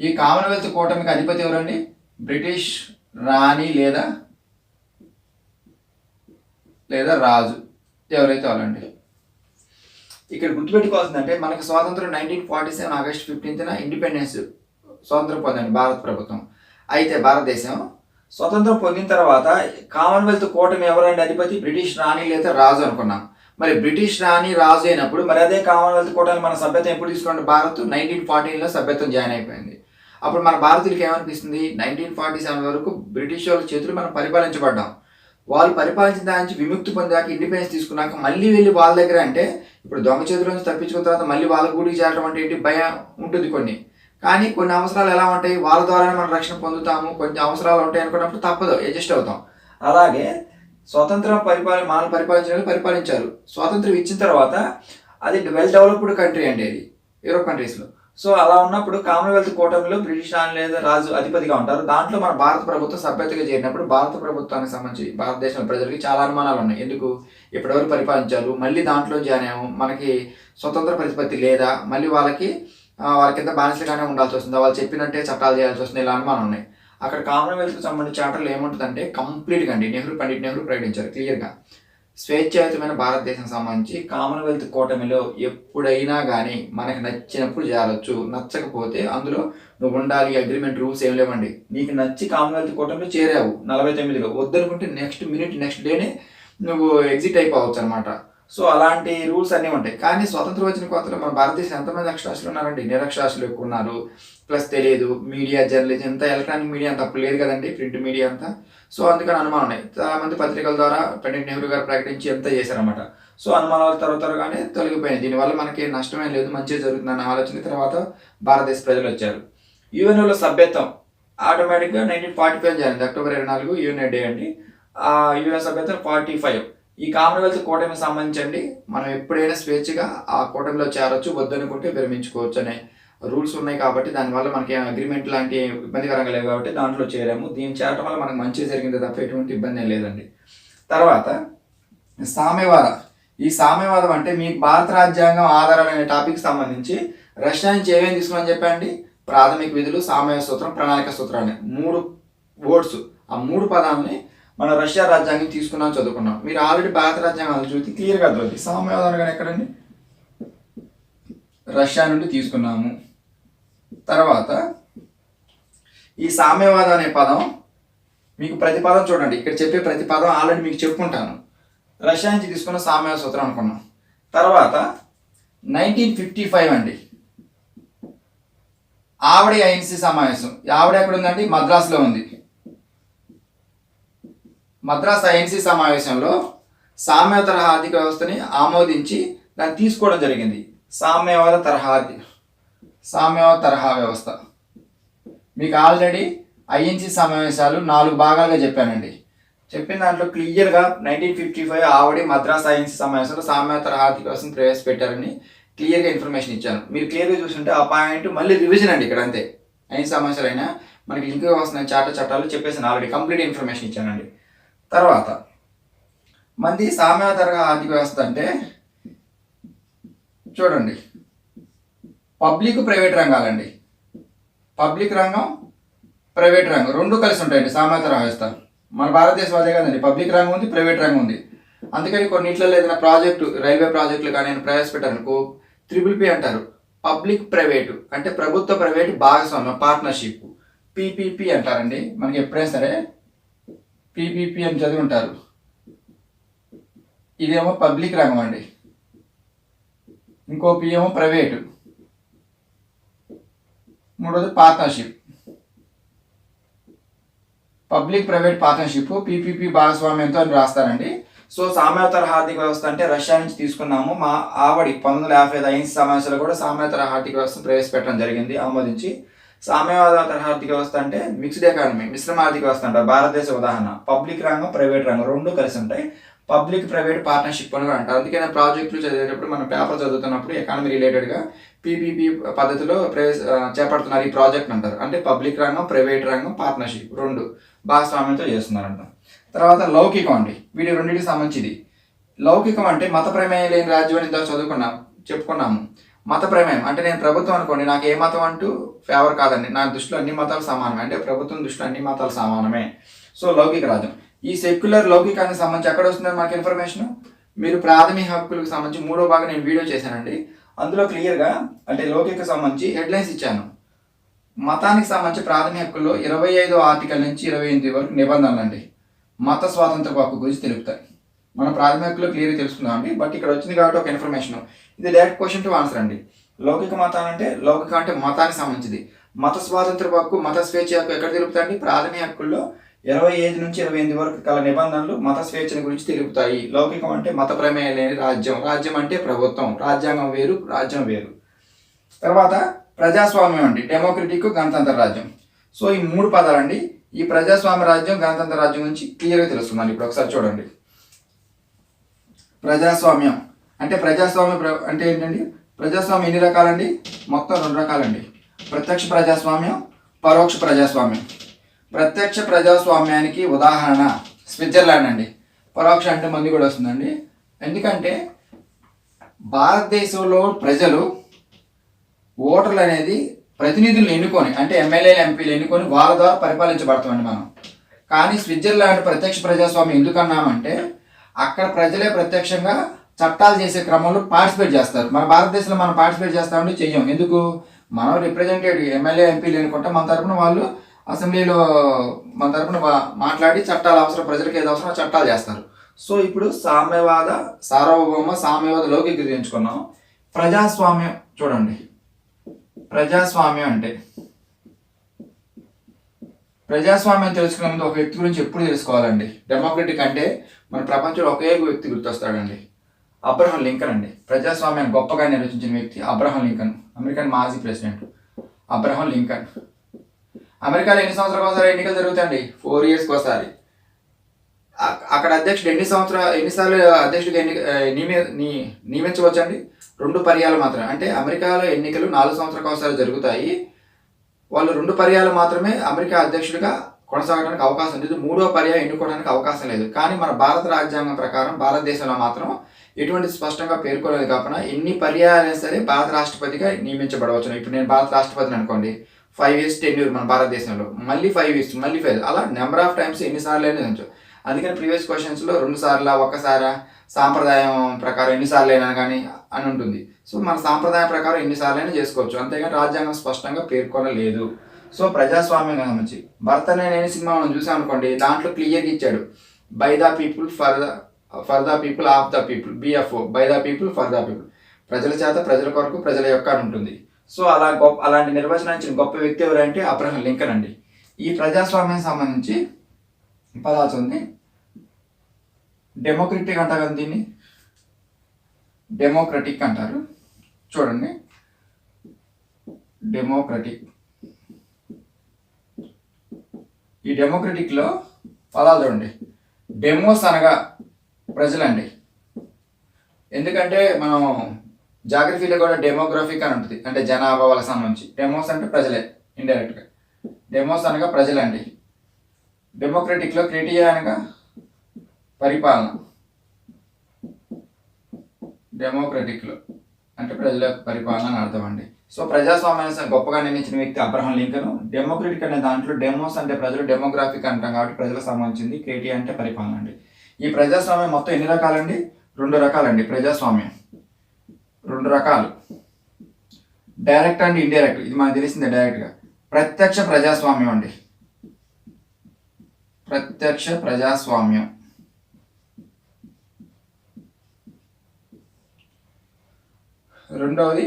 ఈ కామన్వెల్త్ కూటమికి అధిపతి ఎవరండి? బ్రిటిష్ రాణి లేదా రాజు, ఎవరైతే వాళ్ళండి. ఇక్కడ గుర్తుపెట్టుకోవాల్సిందంటే మనకి స్వాతంత్రం 1947 ఆగస్టు 15న ఇండిపెండెన్స్ స్వాతంత్రం పొందండి భారత ప్రభుత్వం. అయితే భారతదేశం స్వతంత్రం పొందిన తర్వాత కామన్వెల్త్ కూటమి ఎవరండి అధిపతి? బ్రిటిష్ రాణి లేదా రాజు అనుకున్నాం. మరి బ్రిటిష్ రాణి రాజు అయినప్పుడు మరి అదే కామన్వెల్త్ కూటమి మన సభ్యత్వం ఎప్పుడు తీసుకున్న భారత్ 1914లో సభ్యత్వం జాయిన్ అయిపోయింది. అప్పుడు మన భారతీయులకి ఏమనిపిస్తుంది? 1947 వరకు బ్రిటిష్ వాళ్ళ చేతులు మనం పరిపాలించబడ్డాం. వాళ్ళు పరిపాలించిన దాని నుంచి విముక్తి పొందాక ఇండిపెండెన్స్ తీసుకున్నాక మళ్ళీ వెళ్ళి వాళ్ళ దగ్గర అంటే ఇప్పుడు దొంగ చేతుల నుంచి తప్పించుకున్న తర్వాత మళ్ళీ వాళ్ళ గూడికి చేరడం అంటే ఏంటి? భయం ఉంటుంది కొన్ని. కానీ కొన్ని అవసరాలు ఎలా ఉంటాయి? వాళ్ళ ద్వారానే మనం రక్షణ పొందుతాము. కొన్ని అవసరాలు ఉంటాయి అనుకున్నప్పుడు తప్పదు, అడ్జస్ట్ అవుతాం. అలాగే స్వతంత్రం మనల్ని పరిపాలించారు. స్వాతంత్రం ఇచ్చిన తర్వాత అది వెల్ డెవలప్డ్ కంట్రీ అండి, అది యూరోప్ కంట్రీస్లో. సో అలా ఉన్నప్పుడు కామన్వెల్త్ కూటమిలో బ్రిటిష్ రాణి లేదా రాజు అధిపతిగా ఉంటారు. దాంట్లో మన భారత ప్రభుత్వం సభ్యతగా చేరినప్పుడు భారత ప్రభుత్వానికి సంబంధించి భారతదేశంలో ప్రజలకి చాలా అనుమానాలు ఉన్నాయి. ఎందుకు? ఇప్పటివరకు పరిపాలించారు, మళ్ళీ దాంట్లో జాయిన్ అయ్యాము, మనకి స్వతంత్ర ప్రతిపత్తి లేదా, మళ్ళీ వాళ్ళ కింద బానిసలుగానే ఉండాల్సి వస్తుంది, వాళ్ళు చెప్పినట్టే చట్టాలు చేయాల్సి వస్తుంది, ఇలా అనుమానం ఉన్నాయి. అక్కడ కామన్వెల్త్కి సంబంధించిన చార్టర్లు ఏముంటుందంటే కంప్లీట్గా అండి పండిట్ నెహ్రూ ప్రకటించారు క్లియర్గా, స్వేచ్ఛాయుతమైన భారతదేశం సంబంధించి కామన్వెల్త్ కూటమిలో ఎప్పుడైనా కానీ మనకి నచ్చినప్పుడు చేరవచ్చు, నచ్చకపోతే అందులో నువ్వు ఉండాలి, అగ్రిమెంట్ రూల్స్ ఏం లేవండి. నీకు నచ్చి కామన్వెల్త్ కూటమిలో చేరావు 49లో, వద్దనుకుంటే నెక్స్ట్ డేనే నువ్వు ఎగ్జిట్ అయిపోవచ్చు అనమాట. సో అలాంటి రూల్స్ అన్నీ ఉంటాయి. కానీ స్వతంత్రం వచ్చిన కొత్తలో మన భారతదేశం ఎంతమంది అక్షరాస్యులు ఉన్నారండి? నిరక్షరాస్యులు ఎక్కువ ఉన్నారు. ప్లస్ తెలియదు, మీడియా జర్నలిజం అంతా ఎలక్ట్రానిక్ మీడియా అంత అప్పుడు లేదు కదండి, ప్రింట్ మీడియా అంతా. సో అందుకని అనుమానం ఉన్నాయి. చాలా మంది పత్రికల ద్వారా పండిట్ నెహ్రూ గారు ప్రకటించి ఎంత చేశారన్నమాట. సో అనుమానాలు త్వరగానే తొలగిపోయినాయి. దీనివల్ల మనకి నష్టమేం లేదు, మంచిగా జరుగుతుందన్న ఆలోచన తర్వాత భారతదేశ ప్రజలు వచ్చారు. యుఎన్ఓలో సభ్యత్వం ఆటోమేటిక్గా 1945 జరిగింది, అక్టోబర్ 24 యుఎన్ఓ డే అండి. ఆ యుఎన్ సభ్యత్వం 45. ఈ కామన్వెల్త్ కూటమికి సంబంధించండి మనం ఎప్పుడైనా స్వేచ్ఛగా ఆ కూటమిలో చేరొచ్చు, వద్దనుకుంటే విరమించుకోవచ్చు అనే రూల్స్ ఉన్నాయి. కాబట్టి దానివల్ల మనకి అగ్రిమెంట్ లాంటి ఇబ్బందికరంగా లేవు కాబట్టి దాంట్లో చేరాము. దీన్ని చేరడం వల్ల మనకు మంచి జరిగింది తప్ప ఎటువంటి ఇబ్బంది ఏం లేదండి. తర్వాత సామ్యవాద. ఈ సామ్యవాదం అంటే మీకు భారత రాజ్యాంగం ఆధారాలు అనే టాపిక్ సంబంధించి రష్యా నుంచి ఏమేమి తీసుకున్నామని చెప్పండి? ప్రాథమిక విధులు, సామయ సూత్రం, ప్రణాళిక సూత్రం అనే 3 వర్డ్స్. ఆ 3 పదాలని మనం రష్యా రాజ్యాంగం తీసుకున్నాం, చదువుకున్నాం. మీరు ఆల్రెడీ భారత రాజ్యాంగాలు చూసి క్లియర్గా అర్థమవుతుంది. సామ్యవాదం కానీ ఎక్కడండి? రష్యా నుండి తీసుకున్నాము. తర్వాత ఈ సామ్యవాదం అనే పదం మీకు ప్రతి పదం చూడండి, ఇక్కడ చెప్పే ప్రతి పదం ఆల్రెడీ మీకు చెప్పుకుంటాను. రష్యా నుంచి తీసుకున్న సామ్య సూత్రం అనుకున్నాం. తర్వాత 1955 అండి, ఆవిడ ఐఎన్సీ సమావేశం. ఆవిడ ఎక్కడ ఉందండి? మద్రాసులో ఉంది. మద్రాస్ ఐఎన్సీ సమావేశంలో సామ్య తరహా ఆర్థిక వ్యవస్థని ఆమోదించి దాన్ని తీసుకోవడం జరిగింది. సామ్యవాద తరహా వ్యవస్థ. మీకు ఆల్రెడీ ఐఎన్సీ సమావేశాలు 4 భాగాలుగా చెప్పానండి. చెప్పిన దాంట్లో క్లియర్గా 1955 ఆవిడ మద్రాస్ ఐఎన్సీ సమావేశంలో సామ్య తరహా ఆర్థిక వ్యవస్థను ప్రవేశపెట్టారని క్లియర్గా ఇన్ఫర్మేషన్ ఇచ్చాను. మీరు క్లియర్గా చూస్తుంటే ఆ పాయింట్ మళ్ళీ రివిజన్ అండి ఇక్కడ, అంతే. ఐఎన్సీ సమావేశాలు అయినా మనకి లింక్గా వస్తున్న చట్టాలు చెప్పేసి ఆల్రెడీ కంప్లీట్ ఇన్ఫర్మేషన్ ఇచ్చానండి. తర్వాత మంది సామ్య తరహా ఆర్థిక వ్యవస్థ అంటే చూడండి, పబ్లిక్ ప్రైవేట్ రంగాలండి. పబ్లిక్ రంగం, ప్రైవేట్ రంగం 2 కలిసి ఉంటాయండి సామ్య తరహా వ్యవస్థ. మన భారతదేశం అదే కదండి, పబ్లిక్ రంగం ఉంది, ప్రైవేట్ రంగం ఉంది. అందుకని కొన్నిట్లలో ఏదైనా ప్రాజెక్టు, రైల్వే ప్రాజెక్టులు కానీ ప్రవేశపెట్టారనుకో PPP అంటారు. పబ్లిక్ ప్రైవేటు అంటే ప్రభుత్వ ప్రైవేటు భాగస్వామ్యం, పార్ట్నర్షిప్, PPP అంటారండి. మనకి ఎప్పుడైనా సరే PPP అని చదివి ఉంటారు. ఇదేమో పబ్లిక్ రంగం అండి, ఇంకో P ఏమో ప్రైవేటు, మూడోది partnership. Public private partnership, PPP భాగస్వామ్యంతో అని రాస్తారండి. సో సామ్య తరహా ఆర్థిక వ్యవస్థ అంటే రష్యా నుంచి తీసుకున్నాము. మా ఆవిడ 1955 ఐఎన్సీ సమావేశంలో కూడా సామ్య తరహా ఆర్థిక వ్యవస్థను ప్రవేశపెట్టడం జరిగింది, ఆమోదించి. సామ్యవాద తరహా ఆర్థిక వ్యవస్థ అంటే మిక్స్డ్ ఎకానమీ, మిశ్రమ ఆర్థిక వ్యవస్థ అంటారు. భారతదేశ ఉదాహరణ పబ్లిక్ రంగం, ప్రైవేట్ రంగం 2 కలిసి ఉంటాయి. పబ్లిక్ ప్రైవేట్ పార్ట్నర్షిప్ అని కూడా అంటారు. అందుకనే ప్రాజెక్టులు చదివేటప్పుడు మనం పేపర్ చదువుతున్నప్పుడు ఎకానమీ రిలేటెడ్గా PPP పద్ధతిలో చేపడుతున్నారు ఈ ప్రాజెక్ట్ అంటారు. అంటే పబ్లిక్ రంగం, ప్రైవేట్ రంగం, పార్ట్నర్షిప్ 2 భాగస్వామ్యంతో చేస్తున్నారంట. తర్వాత లౌకికం అండి, వీటి రెండింటికి సంబంధించింది. లౌకికం అంటే మత ప్రమేయం లేని రాజ్యం అని ఇందాక చెప్పుకున్నాము. మత ప్రమేయం అంటే నేను ప్రభుత్వం అనుకోండి, నాకు ఏ మతం అంటూ ఫేవర్ కాదండి, నా దృష్టిలో అన్ని మతాలు సమానమే, అంటే ప్రభుత్వం దృష్టిలో అన్ని మతాలు సమానమే. సో లౌకిక రాజ్యం. ఈ సెక్యులర్ లౌకికానికి సంబంధించి ఎక్కడ వస్తుందని మనకి ఇన్ఫర్మేషన్, మీరు ప్రాథమిక హక్కులకు సంబంధించి 3వ భాగం నేను వీడియో చేశానండి. అందులో క్లియర్గా అంటే లౌకిక సంబంధించి హెడ్లైన్స్ ఇచ్చాను. మతానికి సంబంధించి ప్రాథమిక హక్కుల్లో 25వ ఆర్టికల్ నుంచి 28 వరకు నిబంధనలు అండి మత స్వాతంత్ర హక్కు గురించి తెలుపుతాయి. మనం ప్రాథమిక హక్కులో క్లియర్గా తెలుసుకుందాం అండి. బట్ ఇక్కడ వచ్చింది కాబట్టి ఒక ఇన్ఫర్మేషన్, ఇది డైరెక్ట్ క్వశ్చన్ టు ఆన్సర్ అండి. లౌకిక మతం అంటే లౌకిక అంటే మతానికి సంబంధించింది. మత స్వాతంత్ర హక్కు, మత స్వేచ్ఛ హక్కు ఎక్కడ తెలుపుతాయండి? ప్రాథమిక హక్కుల్లో 25 నుంచి 28 వరకు గల నిబంధనలు మత స్వేచ్ఛను గురించి తెలుపుతాయి. లౌకికం అంటే మత ప్రమేయం లేని రాజ్యం, రాజ్యం అంటే ప్రభుత్వం, రాజ్యాంగం వేరు, రాజ్యం వేరు. తర్వాత ప్రజాస్వామ్యం అండి, డెమోక్రటిక్, గణతంత్ర రాజ్యం. సో ఈ 3 పదాలండి. ఈ ప్రజాస్వామ్య రాజ్యం, గణతంత్ర రాజ్యం గురించి క్లియర్గా తెలుస్తుందండి. ఇప్పుడు ఒకసారి చూడండి. ప్రజాస్వామ్యం అంటే అంటే ఏంటండి? ప్రజాస్వామ్యం ఎన్ని రకాలండి? మొత్తం 2 రకాలండి. ప్రత్యక్ష ప్రజాస్వామ్యం, పరోక్ష ప్రజాస్వామ్యం. ప్రత్యక్ష ప్రజాస్వామ్యానికి ఉదాహరణ స్విట్జర్లాండ్ అండి. పరోక్ష అంటే మంది కూడా వస్తుందండి. ఎందుకంటే భారతదేశంలో ప్రజలు ఓటర్లు అనేది ప్రతినిధులను ఎన్నుకొని, అంటే ఎమ్మెల్యేలు, ఎంపీలు ఎన్నుకొని వాళ్ళ ద్వారా పరిపాలించబడతామండి మనం. కానీ స్విట్జర్లాండ్ ప్రత్యక్ష ప్రజాస్వామ్యం ఎందుకన్నామంటే అక్కడ ప్రజలే ప్రత్యక్షంగా చట్టాలు చేసే క్రమంలో పార్టిసిపేట్ చేస్తారు. మన భారతదేశంలో మనం పార్టిసిపేట్ చేస్తామంటే చెయ్యం. ఎందుకు? మనం రిప్రజెంటేటివ్ ఎమ్మెల్యే, ఎంపీలు ఎన్నుకుంటే మన తరపున వాళ్ళు అసెంబ్లీలో మన తరపున మాట్లాడి చట్టాలు అవసరం, ప్రజలకు ఏది అవసరం చట్టాలు చేస్తారు. సో ఇప్పుడు సామ్యవాద, సార్వభౌమ, సామ్యవాద లౌకిక ఎంచుకున్నాం. ప్రజాస్వామ్యం చూడండి. ప్రజాస్వామ్యం అంటే ప్రజాస్వామ్యం తెలుసుకునే ముందు ఒక వ్యక్తి గురించి ఎప్పుడు తెలుసుకోవాలండి. డెమోక్రటిక్ అంటే మన ప్రపంచంలో ఒకే వ్యక్తి గుర్తొస్తాడండి, అబ్రహం లింకన్ అండి. ప్రజాస్వామ్యాన్ని గొప్పగా నిర్వచించిన వ్యక్తి అబ్రహం లింకన్, అమెరికన్ మాజీ ప్రెసిడెంట్ అబ్రహం లింకన్. అమెరికాలో ఎన్ని సంవత్సరాలకు ఒకసారి ఎన్నికలు జరుగుతాయండి? 4 yearsకి ఒకసారి. అక్కడ అధ్యక్షుడు ఎన్నిసార్లు అధ్యక్షుడిగా నియమించవచ్చండి? 2 పర్యాలు మాత్రమే. అంటే అమెరికాలో ఎన్నికలు 4 సంవత్సరాలకు ఒకసారి జరుగుతాయి. వాళ్ళు 2 పర్యాలు మాత్రమే అమెరికా అధ్యక్షుడిగా కొనసాగడానికి అవకాశం లేదు. 3వ పర్యాయం ఎన్నుకోవడానికి అవకాశం లేదు. కానీ మన భారత రాజ్యాంగం ప్రకారం భారతదేశంలో మాత్రం ఎటువంటి స్పష్టంగా పేర్కొలేదు కాకుండా ఎన్ని పర్యాయాలైనా సరే భారత రాష్ట్రపతిగా నియమించబడవచ్చు. ఇప్పుడు నేను భారత రాష్ట్రపతిని అనుకోండి, 5 years టెన్యూర్ మన భారతదేశంలో, మళ్ళీ 5 years, మళ్ళీ 5, అలా నెంబర్ ఆఫ్ టైమ్స్ ఎన్నిసార్లు అయినా ఉంచు. అందుకని ప్రీవియస్ క్వశ్చన్స్లో 2 సార్లు, 1 సారా, సాంప్రదాయం ప్రకారం ఎన్నిసార్లు అయినా కానీ అని ఉంటుంది. సో మన సాంప్రదాయం ప్రకారం ఎన్నిసార్లు అయినా చేసుకోవచ్చు, అంతేగాని రాజ్యాంగం స్పష్టంగా పేర్కొనలేదు. సో ప్రజాస్వామ్యం సంబంధించి భరత్ అనే నేను సినిమా మనం చూసాం అనుకోండి, దాంట్లో క్లియర్గా ఇచ్చాడు, by the people, for the people, of the people, బిఎఫ్ఓ, by the people, for the people, ప్రజల చేత, ప్రజల కొరకు, ప్రజల యొక్క అని ఉంటుంది. సో అలాంటి నిర్వచనాన్ని గొప్ప వ్యక్తి ఎవరంటే అబ్రహం లింకన్ అండి. ఈ ప్రజాస్వామ్యం సంబంధించి పదాలు ఉంది. డెమోక్రటిక్ అంటారు కదా, దీన్ని డెమోక్రటిక్ అంటారు. చూడండి, డెమోక్రటిక్. ఈ డెమోక్రటిక్లో పదాలు చూడండి. డెమోస్ అనగా ప్రజలండి. ఎందుకంటే మనం జాగ్రఫీలో కూడా డెమోగ్రఫిక్ అని ఉంటుంది, అంటే జనాభా వాళ్ళకి సంబంధించి. డెమోస్ అంటే ప్రజలే ఇండైరెక్ట్గా. డెమోస్ అనగా ప్రజలండి. డెమోక్రటిక్లో క్రిటియా అనగా పరిపాలన. డెమోక్రటిక్లో అంటే ప్రజల పరిపాలన అని అర్థం అండి. సో ప్రజాస్వామ్యాన్ని గొప్పగా నిర్ణయించిన వ్యక్తి అబ్రహం లింకన్. డెమోక్రటిక్ అనే దాంట్లో డెమోస్ అంటే ప్రజలు, డెమోగ్రాఫిక్ అంటాం కాబట్టి ప్రజలకు సంబంధించింది, క్రిటియా అంటే పరిపాలన అండి. ఈ ప్రజాస్వామ్యం మొత్తం ఎన్ని రకాలండి? 2 రకాలండి. ప్రజాస్వామ్యం 2 రకాలు, డైరెక్ట్ అండ్ ఇండైరెక్ట్. ఇది మనకు తెలిసిందే డైరెక్ట్గా. ప్రత్యక్ష ప్రజాస్వామ్యం అండి, ప్రత్యక్ష ప్రజాస్వామ్యం. రెండవది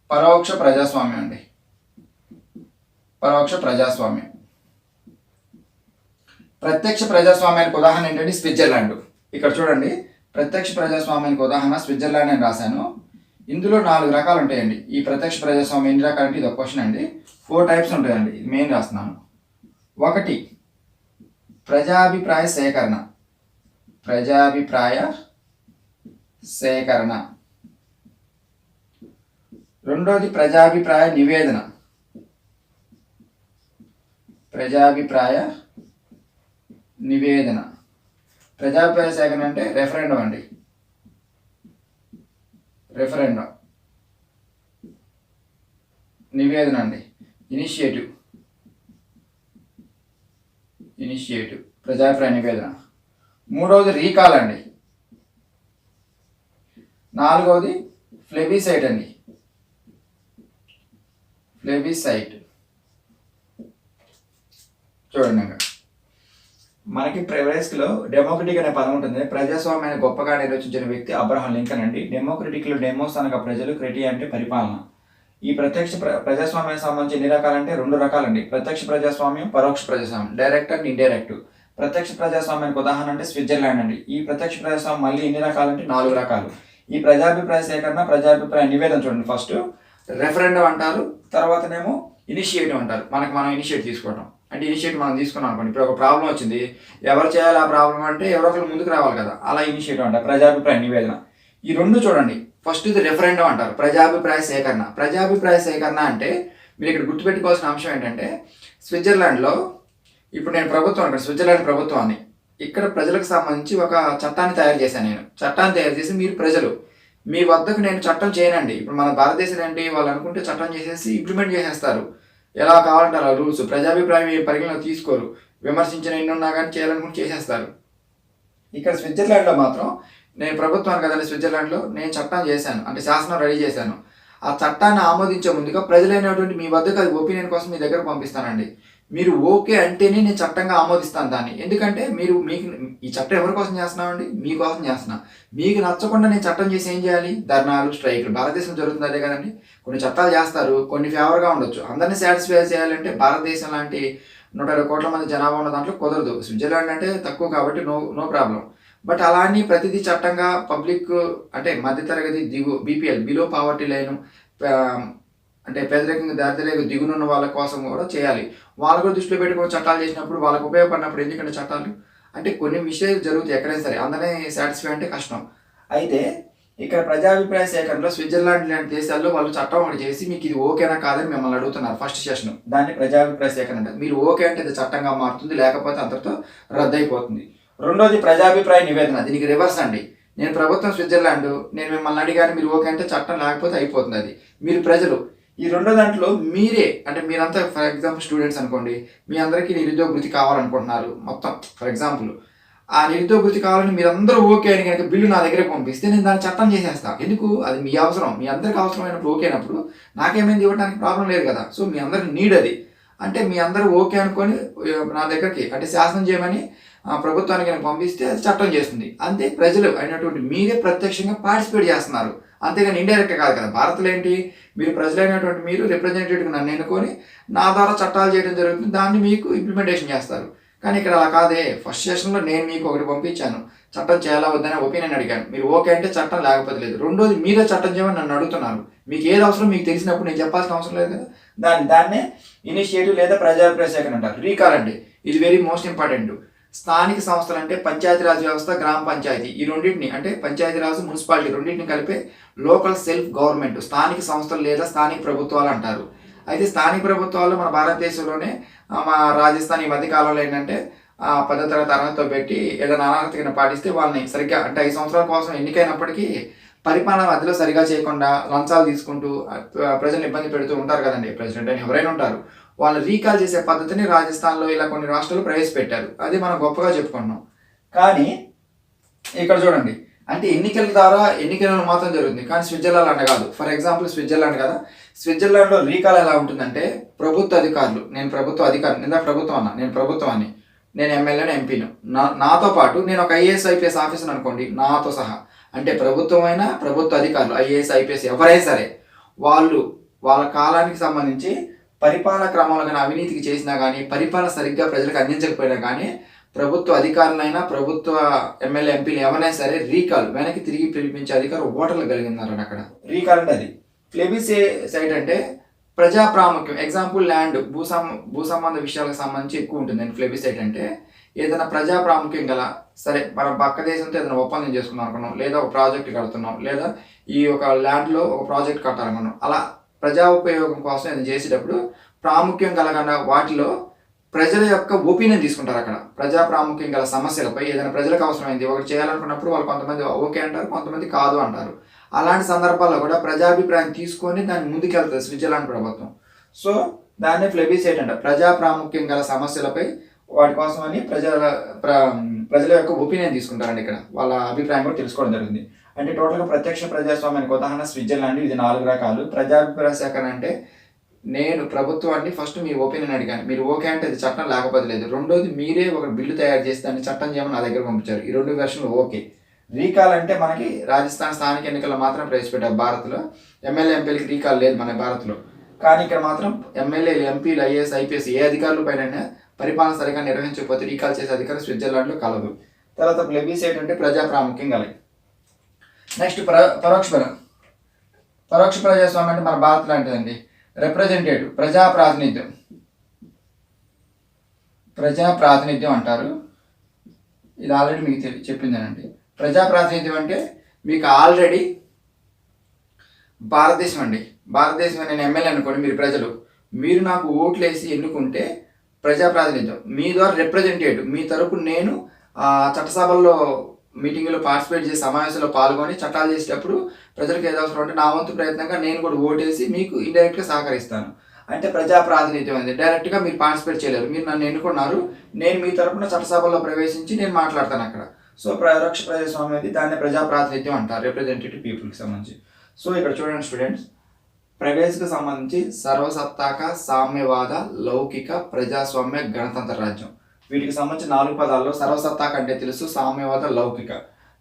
పరోక్ష ప్రజాస్వామ్యం అండి, పరోక్ష ప్రజాస్వామ్యం. ప్రత్యక్ష ప్రజాస్వామ్యానికి ఉదాహరణ ఏంటంటే స్విట్జర్లాండ్. ఇక్కడ చూడండి, ప్రత్యక్ష ప్రజాస్వామ్యానికి ఉదాహరణ స్విట్జర్లాండ్ అని రాశాను. ఇందులో 4 రకాలు ఉంటాయండి. ఈ ప్రత్యక్ష ప్రజాస్వామ్యం ఎన్ని రకాలంటే ఇది ఒక క్వశ్చన్ అండి. 4 types ఉంటాయండి. ఇది మెయిన్ రాస్తున్నాను. 1 ప్రజాభిప్రాయ సేకరణ, ప్రజాభిప్రాయ సేకరణ. 2వది ప్రజాభిప్రాయ నివేదన, ప్రజాభిప్రాయ నివేదన. ప్రజాభిప్రాయ సేకరణ అంటే రెఫరెండం అండి. రెఫరెండం, నివేదన అండి, ఇనిషియేటివ్ ప్రజాభిప్రాయ నివేదన. మూడవది రీకాల్ అండి. నాలుగవది ఫ్లెబిసైట్ అండి, ఫ్లెబిసైట్. చూడండి, మనకి ప్రైవేస్లో డెమోక్రటిక్ అనే పదం ఉంటుంది. ప్రజాస్వామ్యాన్ని గొప్పగా నిర్వచించిన వ్యక్తి అబ్రహాం లింకన్ అండి. డెమోక్రటిక్లో డెమోస్ అనగా ప్రజలు, క్రెటి అంటే పరిపాలన. ఈ ప్రత్యక్ష ప్రజాస్వామ్యానికి సంబంధించి ఎన్ని రకాలంటే 2 రకాలండి. ప్రత్యక్ష ప్రజాస్వామ్యం, పరోక్ష ప్రజాస్వామ్యం, డైరెక్ట్ అండ్ ఇండైరెక్ట్. ప్రత్యక్ష ప్రజాస్వామ్యానికి ఉదాహరణ అంటే స్విట్జర్లాండ్ అండి. ఈ ప్రత్యక్ష ప్రజాస్వామ్యం మళ్ళీ ఎన్ని రకాలంటే 4 రకాలు. ఈ ప్రజాభిప్రాయ సేకరణ, ప్రజాభిప్రాయ నివేదన చూడండి. ఫస్ట్ రెఫరెండం అంటారు, తర్వాతనేమో ఇనిషియేటివ్ అంటారు. మనం ఇనిషియేట్ తీసుకోవడం అంటే ఇనిషియేటివ్ మనం తీసుకున్నాం అనుకోండి. ఇప్పుడు ఒక ప్రాబ్లం వచ్చింది, ఎవరు చేయాలి ఆ ప్రాబ్లం అంటే ఎవరో ఒకరు ముందుకు రావాలి కదా, అలా ఇనిషియేటివ్ అంటారు. ప్రజాభిప్రాయ నివేదన. ఈ 2 చూడండి. ఫస్ట్ ఇది రెఫరెండం అంటారు, ప్రజాభిప్రాయ సేకరణ. ప్రజాభిప్రాయ సేకరణ అంటే మీరు ఇక్కడ గుర్తుపెట్టుకోవాల్సిన అంశం ఏంటంటే, స్విట్జర్లాండ్లో ఇప్పుడు నేను ప్రభుత్వం అంటాను, స్విట్జర్లాండ్ ప్రభుత్వాన్ని, ఇక్కడ ప్రజలకు సంబంధించి ఒక చట్టాన్ని తయారు చేశాను నేను. చట్టాన్ని తయారు చేసి మీరు ప్రజలు మీ వద్దకు నేను చట్టం చేయనండి. ఇప్పుడు మన భారతదేశం ఏంటి, వాళ్ళు అనుకుంటే చట్టం చేసేసి ఇంప్లిమెంట్ చేసేస్తారు, ఎలా కావాలంటే అలా రూల్స్. ప్రజాభిప్రాయం పరిగణలో తీసుకోరు, విమర్శించిన ఎన్ని ఉన్నా కానీ చేయాలనుకుంటే చేసేస్తారు. ఇక్కడ స్విట్జర్లాండ్లో మాత్రం నేను ప్రభుత్వాన్ని కదండి, స్విట్జర్లాండ్లో నేను చట్టం చేశాను, అంటే శాసనం రెడీ చేశాను. ఆ చట్టాన్ని ఆమోదించే ముందుగా ప్రజలైనటువంటి మీ వద్దకు అది ఒపీనియన్ కోసం మీ దగ్గర పంపిస్తానండి. మీరు ఓకే అంటేనే నేను చట్టంగా ఆమోదిస్తాను దాన్ని. ఎందుకంటే మీకు ఈ చట్టం ఎవరి కోసం చేస్తున్నామండి, మీకోసం చేస్తున్నా. మీకు నచ్చకుండా నేను చట్టం చేసి ఏం చేయాలి, ధర్నాలు, స్ట్రైకులు. భారతదేశం జరుగుతుంది అదే కదండి. కొన్ని చట్టాలు చేస్తారు, కొన్ని ఫేవర్గా ఉండొచ్చు. అందరినీ సాటిస్ఫై చేయాలంటే భారతదేశం లాంటి 120 కోట్ల మంది జనాభా ఉన్న దాంట్లో కుదరదు. స్విట్జర్లాండ్ అంటే తక్కువ కాబట్టి నో ప్రాబ్లం. బట్ అలా అని ప్రతిదీ చట్టంగా పబ్లిక్ అంటే మధ్యతరగతి బీపీఎల్, బిలో పావర్టీ లైన్, అంటే పేదరికంగా దారిద్ర్య దిగునున్న వాళ్ళ కోసం కూడా చేయాలి. వాళ్ళు కూడా దృష్టిలో పెట్టుకుని చట్టాలు చేసినప్పుడు వాళ్ళకు ఉపయోగపడినప్పుడు ఎందుకంటే చట్టాలు అంటే కొన్ని విషయాలు జరుగుతాయి ఎక్కడైనా సరే, అందరినీ సాటిస్ఫై అంటే కష్టం. అయితే ఇక్కడ ప్రజాభిప్రాయ సేకరణలో స్విట్జర్లాండ్ లాంటి దేశాల్లో వాళ్ళు చట్టం ఒకటి చేసి మీకు ఇది ఓకేనా కాదని మిమ్మల్ని అడుగుతున్నారు. ఫస్ట్ సెషన్ దాన్ని ప్రజాభిప్రాయ సేకరణ అంటే మీరు ఓకే అంటే ఇది చట్టంగా మారుతుంది, లేకపోతే అంతటితో రద్దయిపోతుంది. రెండోది ప్రజాభిప్రాయ నివేదన, దీనికి రివర్స్ అండి. నేను ప్రభుత్వం స్విట్జర్లాండ్, నేను మిమ్మల్ని అడిగాను, మీరు ఓకే అంటే చట్టం, లేకపోతే అయిపోతుంది. అది మీరు ప్రజలు. ఈ రెండో దాంట్లో మీరే అంటే మీరంతా ఫర్ ఎగ్జాంపుల్ స్టూడెంట్స్ అనుకోండి, మీ అందరికీ నిరుద్యోగ వృత్తి కావాలనుకుంటున్నారు మొత్తం. ఫర్ ఎగ్జాంపుల్ ఆ నిరుద్యోగ వృత్తి కావాలని మీరందరూ ఓకే అని కనుక బిల్లు నా దగ్గర పంపిస్తే నేను దాన్ని చట్టం చేసేస్తాను. ఎందుకు, అది మీ అవసరం, మీ అందరికి అవసరమైనప్పుడు ఓకే అయినప్పుడు నాకేమైంది ఇవ్వడానికి ప్రాబ్లం లేదు కదా. సో మీ అందరికి నీడ్ అది. అంటే మీ అందరూ ఓకే అనుకొని నా దగ్గరికి అంటే శాసనం చేయమని ప్రభుత్వానికి కనుక పంపిస్తే అది చట్టం చేస్తుంది. అంతే, ప్రజలు అయినటువంటి మీరే ప్రత్యక్షంగా పార్టిసిపేట్ చేస్తున్నారు, అంతేగాని ఇండైరెక్ట్ కాదు కదా. భారత్లో ఏంటి, మీరు ప్రజలైనటువంటి మీరు రిప్రజెంటేటివ్గా నన్ను ఎన్నుకొని నా ద్వారా చట్టాలు చేయడం జరుగుతుంది, దాన్ని మీకు ఇంప్లిమెంటేషన్ చేస్తారు. కానీ ఇక్కడ అలా కాదే. ఫస్ట్ సెషన్లో నేను మీకు ఒకటి పంపించాను, చట్టం చేయాలా వద్దని ఒపీనియన్ అడిగాను, మీరు ఓకే అంటే చట్టం, లేకపోతే లేదు. రెండోది మీరే చట్టం చేయమని నన్ను అడుగుతున్నారు. మీకు ఏది అవసరం మీకు తెలిసినప్పుడు నేను చెప్పాల్సిన అవసరం లేదు కదా. దాన్నే ఇనిషియేటివ్ లేదా ప్రజాభిప్రాయ సేకరణ అంటారు. రీకాల్ అండి, ఇది వెరీ మోస్ట్ ఇంపార్టెంట్. స్థానిక సంస్థలు అంటే పంచాయతీరాజ్ వ్యవస్థ, గ్రామ పంచాయతీ, ఈ రెండింటిని అంటే పంచాయతీరాజు, మున్సిపాలిటీ రెండింటిని కలిపే లోకల్ సెల్ఫ్ గవర్నమెంట్, స్థానిక సంస్థలు లేదా స్థానిక ప్రభుత్వాలు అంటారు. అయితే స్థానిక ప్రభుత్వాలు మన భారతదేశంలోనే మా రాజస్థాన్ ఈ మధ్య కాలంలో ఏంటంటే 10వ తరగతి అర్హతతో పెట్టి ఏదైనా అనర్హత కింద పాటిస్తే వాళ్ళని సరిగ్గా అంటే 5 సంవత్సరాల కోసం ఎన్నికైనప్పటికీ పరిపాలన మధ్యలో సరిగా చేయకుండా లంచాలు తీసుకుంటూ ప్రజలను ఇబ్బంది పెడుతూ ఉంటారు కదండి. ప్రెసిడెంట్ అని ఎవరైనా ఉంటారు, వాళ్ళు రీకాల్ చేసే పద్ధతిని రాజస్థాన్లో ఇలా కొన్ని రాష్ట్రాలు ప్రవేశపెట్టారు. అది మనం గొప్పగా చెప్పుకుంటున్నాం. కానీ ఇక్కడ చూడండి, అంటే ఎన్నికల ద్వారా ఎన్నికలను మాత్రం జరుగుతుంది, కానీ స్విట్జర్లాండ్ అంటే కాదు. ఫర్ ఎగ్జాంపుల్ స్విట్జర్లాండ్ కదా, స్విట్జర్లాండ్లో రీకాల్ ఎలా ఉంటుందంటే ప్రభుత్వ అధికారులు, నేను ప్రభుత్వ అధికారి, నేను ప్రభుత్వం అన్నా, నేను ప్రభుత్వాన్ని, నేను ఎమ్మెల్యేను, ఎంపీను, నాతో పాటు నేను ఒక ఐఏఎస్ ఐపీఎస్ ఆఫీసర్ అనుకోండి, నాతో సహా అంటే ప్రభుత్వం అయినా ప్రభుత్వ అధికారులు ఐఏఎస్ ఐపీఎస్ ఎవరైనా సరే వాళ్ళు వాళ్ళ కాలానికి సంబంధించి పరిపాలన క్రమంలో కానీ అవినీతికి చేసినా కానీ పరిపాలన సరిగ్గా ప్రజలకు అందించకపోయినా కానీ ప్రభుత్వ అధికారులైనా ప్రభుత్వ ఎమ్మెల్యే ఎంపీలు ఎవరైనా సరే రీకాల్ వెనక్కి తిరిగి పిలిపించే అధికారం ఓటర్లు కలిగినారండి అక్కడ. రీకాల్ అంటే అది. ప్లెబిసైట్ అంటే ప్రజా ప్రాముఖ్యం. ఎగ్జాంపుల్ ల్యాండ్, భూ సంబంధ విషయాలకు సంబంధించి ఎక్కువ ఉంటుంది. ప్లెబిసైట్ అంటే ఏదైనా ప్రజా ప్రాముఖ్యం గల, సరే మనం పక్క దేశంతో ఏదైనా ఒప్పందం చేసుకుందాం అనుకున్నాం, లేదా ఒక ప్రాజెక్ట్ కడుతున్నాం, లేదా ఈ ఒక ల్యాండ్లో ఒక ప్రాజెక్ట్ కట్టాలనుకున్నాం, అలా ప్రజా ఉపయోగం కోసం ఏదైనా చేసేటప్పుడు ప్రాముఖ్యం కలగకుండా వాటిలో ప్రజల యొక్క ఒపీనియన్ తీసుకుంటారు. అక్కడ ప్రజా ప్రాముఖ్యం గల సమస్యలపై ఏదైనా ప్రజలకు అవసరమైంది ఒకటి చేయాలనుకున్నప్పుడు వాళ్ళు కొంతమంది ఓకే అంటారు, కొంతమంది కాదు అంటారు. అలాంటి సందర్భాల్లో కూడా ప్రజాభిప్రాయం తీసుకొని దాన్ని ముందుకెళ్తుంది స్విట్జర్లాండ్ ప్రభుత్వం. సో దాన్ని ప్లెబిసైట్ అంట, ప్రజా ప్రాముఖ్యం గల సమస్యలపై వాటి కోసం అని ప్రజల యొక్క ఒపీనియన్ తీసుకుంటారండి. ఇక్కడ వాళ్ళ అభిప్రాయం కూడా తెలుసుకోవడం జరుగుతుంది. అంటే టోటల్గా ప్రత్యక్ష ప్రజాస్వామ్యానికి ఉదాహరణ స్విట్జర్లాండ్. ఇది 4 రకాలు. ప్రజాభిప్రాయ సేకరణ అంటే నేను ప్రభుత్వాన్ని ఫస్ట్ మీ ఒపీనియన్ అడిగాను, మీరు ఓకే అంటే అది చట్టం, లేకపోతే లేదు. రెండోది మీరే ఒక బిల్లు తయారు చేసి దాన్ని చట్టం చేయమని నా దగ్గర పంపించారు. ఈ 2 వెర్షన్లు ఓకే. రీకాల్ అంటే మనకి రాజస్థాన్ స్థానిక ఎన్నికల్లో మాత్రం ప్రవేశపెట్టారు భారత్లో. ఎమ్మెల్యే ఎంపీలకి రీకాల్ లేదు మన భారత్లో. కానీ ఇక్కడ మాత్రం ఎమ్మెల్యేలు, ఎంపీలు, ఐఏఎస్, ఐపీఎస్ ఏ అధికారుల పైన పరిపాలన సరిగా నిర్వహించకపోతే రీకాల్ చేసే అధికారం స్విట్జర్లాండ్లో కలదు. తర్వాత ప్లెబిసైట్ అంటే ప్రజా ప్రాముఖ్యం కలదు. నెక్స్ట్ పరోక్ష ప్రజాస్వామ్యం అంటే మన భారత్ లాంటిదండి. రిప్రజెంటేటివ్ ప్రజాప్రాతినిధ్యం అంటారు. ఇది ఆల్రెడీ మీకు చెప్పిందేనండి. ప్రజాప్రాతినిధ్యం అంటే మీకు ఆల్రెడీ భారతదేశం నేను ఎమ్మెల్యే అనుకోండి, మీరు నాకు ఓట్లు వేసి ఎన్నుకుంటే ప్రజాప్రాతినిధ్యం. మీ ద్వారా రిప్రజెంటేటివ్, మీ తరపు నేను చట్టసభల్లో మీటింగ్లో పార్టిసిపేట్ చేసి సమావేశంలో పాల్గొని చట్టాలు చేసేటప్పుడు ప్రజలకు ఏదో అవసరం అంటే నా వంతు ప్రయత్నంగా నేను కూడా ఓటేసి మీకు ఇండైరెక్ట్గా సహకరిస్తాను. అంటే ప్రజాప్రాతినిధ్యం అనేది డైరెక్ట్గా మీరు పార్టిసిపేట్ చేయలేరు. మీరు నన్ను ఎన్నుకున్నారు, నేను మీ తరపున చట్టసభల్లో ప్రవేశించి నేను మాట్లాడతాను అక్కడ. సో పరోక్ష ప్రజాస్వామ్యం అనేది దాన్ని ప్రజాప్రాతినిధ్యం అంటారు, రిప్రజెంటేటివ్ పీపుల్కి సంబంధించి. సో ఇక్కడ చూడండి స్టూడెంట్స్, ప్రవేశకు సంబంధించి సర్వసత్తాక, సామ్యవాద, లౌకిక, ప్రజాస్వామ్య, గణతంత్ర రాజ్యం. వీటికి సంబంధించి 4 పదాల్లో సర్వసత్తాక అంటే తెలుసు, సామ్యవాద, లౌకిక.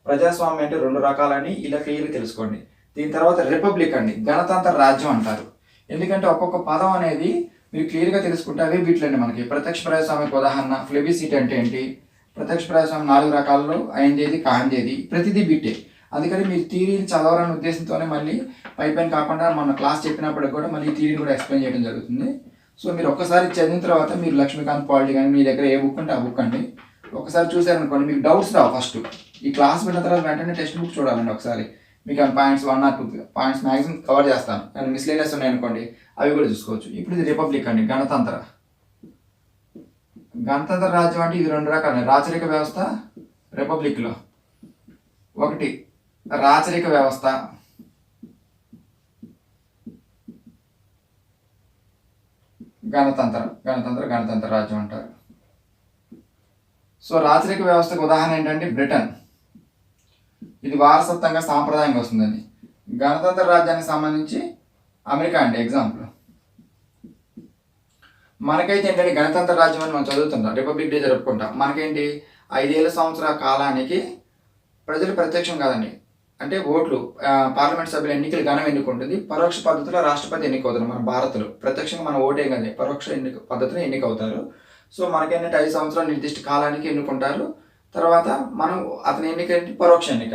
ప్రజాస్వామ్యం అంటే 2 రకాలని ఇలా క్లియర్గా తెలుసుకోండి. దీని తర్వాత రిపబ్లిక్ అండి, గణతంత్ర రాజ్యం అంటారు. ఎందుకంటే ఒక్కొక్క పదం అనేది మీరు క్లియర్గా తెలుసుకుంటే అవే బిట్లండి మనకి. ప్రత్యక్ష ప్రజాస్వామ్యకు ఉదాహరణ ప్లెబిసైట్ అంటే ఏంటి, ప్రత్యక్ష ప్రజాస్వామ్యం 4 రకాల్లో అయిందేది కాందేది ప్రతిదీ బిట్టే. అందుకని మీరు థియరీని చదవాలనే ఉద్దేశంతోనే మళ్ళీ పైపైన కాకుండా మన క్లాస్ చెప్పినప్పటికి కూడా మళ్ళీ థియరీని కూడా ఎక్స్ప్లెయిన్ చేయడం జరుగుతుంది. సో మీరు ఒక్కసారి చదివిన తర్వాత మీరు లక్ష్మీకాంత్ పాలిటీ కానీ మీ దగ్గర ఏ బుక్ ఉంటే ఆ బుక్ అండి ఒకసారి చూసారనుకోండి, మీకు డౌట్స్ రావు. ఫస్ట్ ఈ క్లాస్ విన్న తర్వాత వెంటనే టెక్స్ట్ బుక్ చూడాలండి ఒకసారి. మీకు points 1 or 2 points maximum cover చేస్తాను. కానీ మిస్లేనియస్ ఉన్నాయనుకోండి అవి కూడా చూసుకోవచ్చు. ఇప్పుడు ఇది రిపబ్లిక్ అండి, గణతంత్ర రాజ్యం అంటే ఇది 2 రకాలు. రాచరిక వ్యవస్థ రిపబ్లిక్లో, ఒకటి రాచరిక వ్యవస్థ, గణతంత్ర రాజ్యం అంటారు. సో రాచరిక వ్యవస్థకు ఉదాహరణ ఏంటంటే బ్రిటన్, ఇది వారసత్వంగా సాంప్రదాయంగా వస్తుందండి. గణతంత్ర రాజ్యానికి సంబంధించి అమెరికా అండి ఎగ్జాంపుల్. మనకైతే ఏంటంటే గణతంత్ర రాజ్యం అని మనం చదువుతుంటాం, రిపబ్లిక్ డే జరుపుకుంటాం. మనకేంటి 5 సంవత్సరాల కాలానికి ప్రజలు ప్రత్యక్షం కాదండి, అంటే ఓట్లు పార్లమెంట్ సభ్యుల ఎన్నికలు ఘనం ఎన్నుకుంటుంది. పరోక్ష పద్ధతిలో రాష్ట్రపతి ఎన్నికవుతారు మన భారత్లో. ప్రత్యక్షంగా మన ఓటే కానీ పరోక్ష పద్ధతిలో ఎన్నికవుతారు. సో మనకేంటంటే 5 సంవత్సరాలు నిర్దిష్ట కాలానికి ఎన్నుకుంటారు. తర్వాత మనం అతని ఎన్నిక పరోక్ష ఎన్నిక.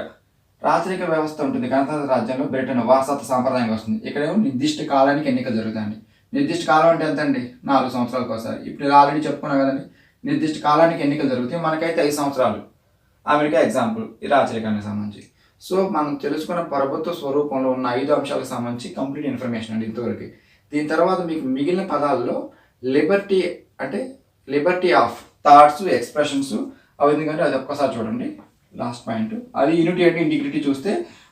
రాచరిక వ్యవస్థ ఉంటుంది గణతంత్ర రాజ్యంలో, బ్రిటన్ వారసత్వ సాంప్రదాయంగా వస్తుంది. ఇక్కడేమో నిర్దిష్ట కాలానికి ఎన్నికలు జరుగుతాయండి. నిర్దిష్ట కాలం అంటే ఎంత అండి, 4 సంవత్సరాలకు ఒకసారి. ఇప్పుడు ఇలా ఆల్రెడీ చెప్పుకున్నాం కదండి, నిర్దిష్ట కాలానికి ఎన్నికలు జరుగుతాయి. మనకైతే 5 సంవత్సరాలు. అమెరికా ఎగ్జాంపుల్ ఈ రాచరికానికి సంబంధించి. సో మనం తెలుసుకున్న ప్రభుత్వ స్వరూపంలో ఉన్న 5 అంశాలకు సంబంధించి కంప్లీట్ ఇన్ఫర్మేషన్ అండి ఇంతవరకు. దీని తర్వాత మీకు మిగిలిన పదాల్లో లిబర్టీ ఆఫ్ థాట్స్, ఎక్స్ప్రెషన్స్ అవి ఎందుకంటే అది ఒక్కసారి చూడండి లాస్ట్ పాయింట్. అది యూనిటీ అంటే ఇంటిగ్రిటీ చూస్తే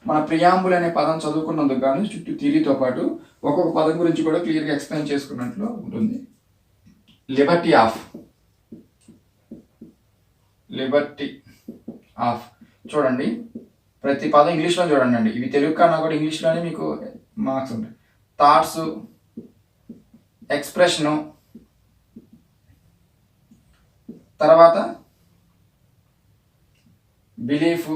మన ప్రియాంబుల్ అనే పదం చదువుకున్నందుకు కానీ చుట్టూ థియరీతో పాటు ఒక్కొక్క పదం గురించి కూడా క్లియర్గా ఎక్స్ప్లెయిన్ చేసుకున్నట్లు ఉంటుంది. లిబర్టీ ఆఫ్ చూడండి, ప్రతి పదం ఇంగ్లీష్లో చూడండి అండి. ఇవి తెలుగు కన్నా కూడా ఇంగ్లీష్లోనే మీకు మార్క్స్ ఉంటాయి. థాట్స్, ఎక్స్ప్రెషను, తర్వాత బిలీఫ్,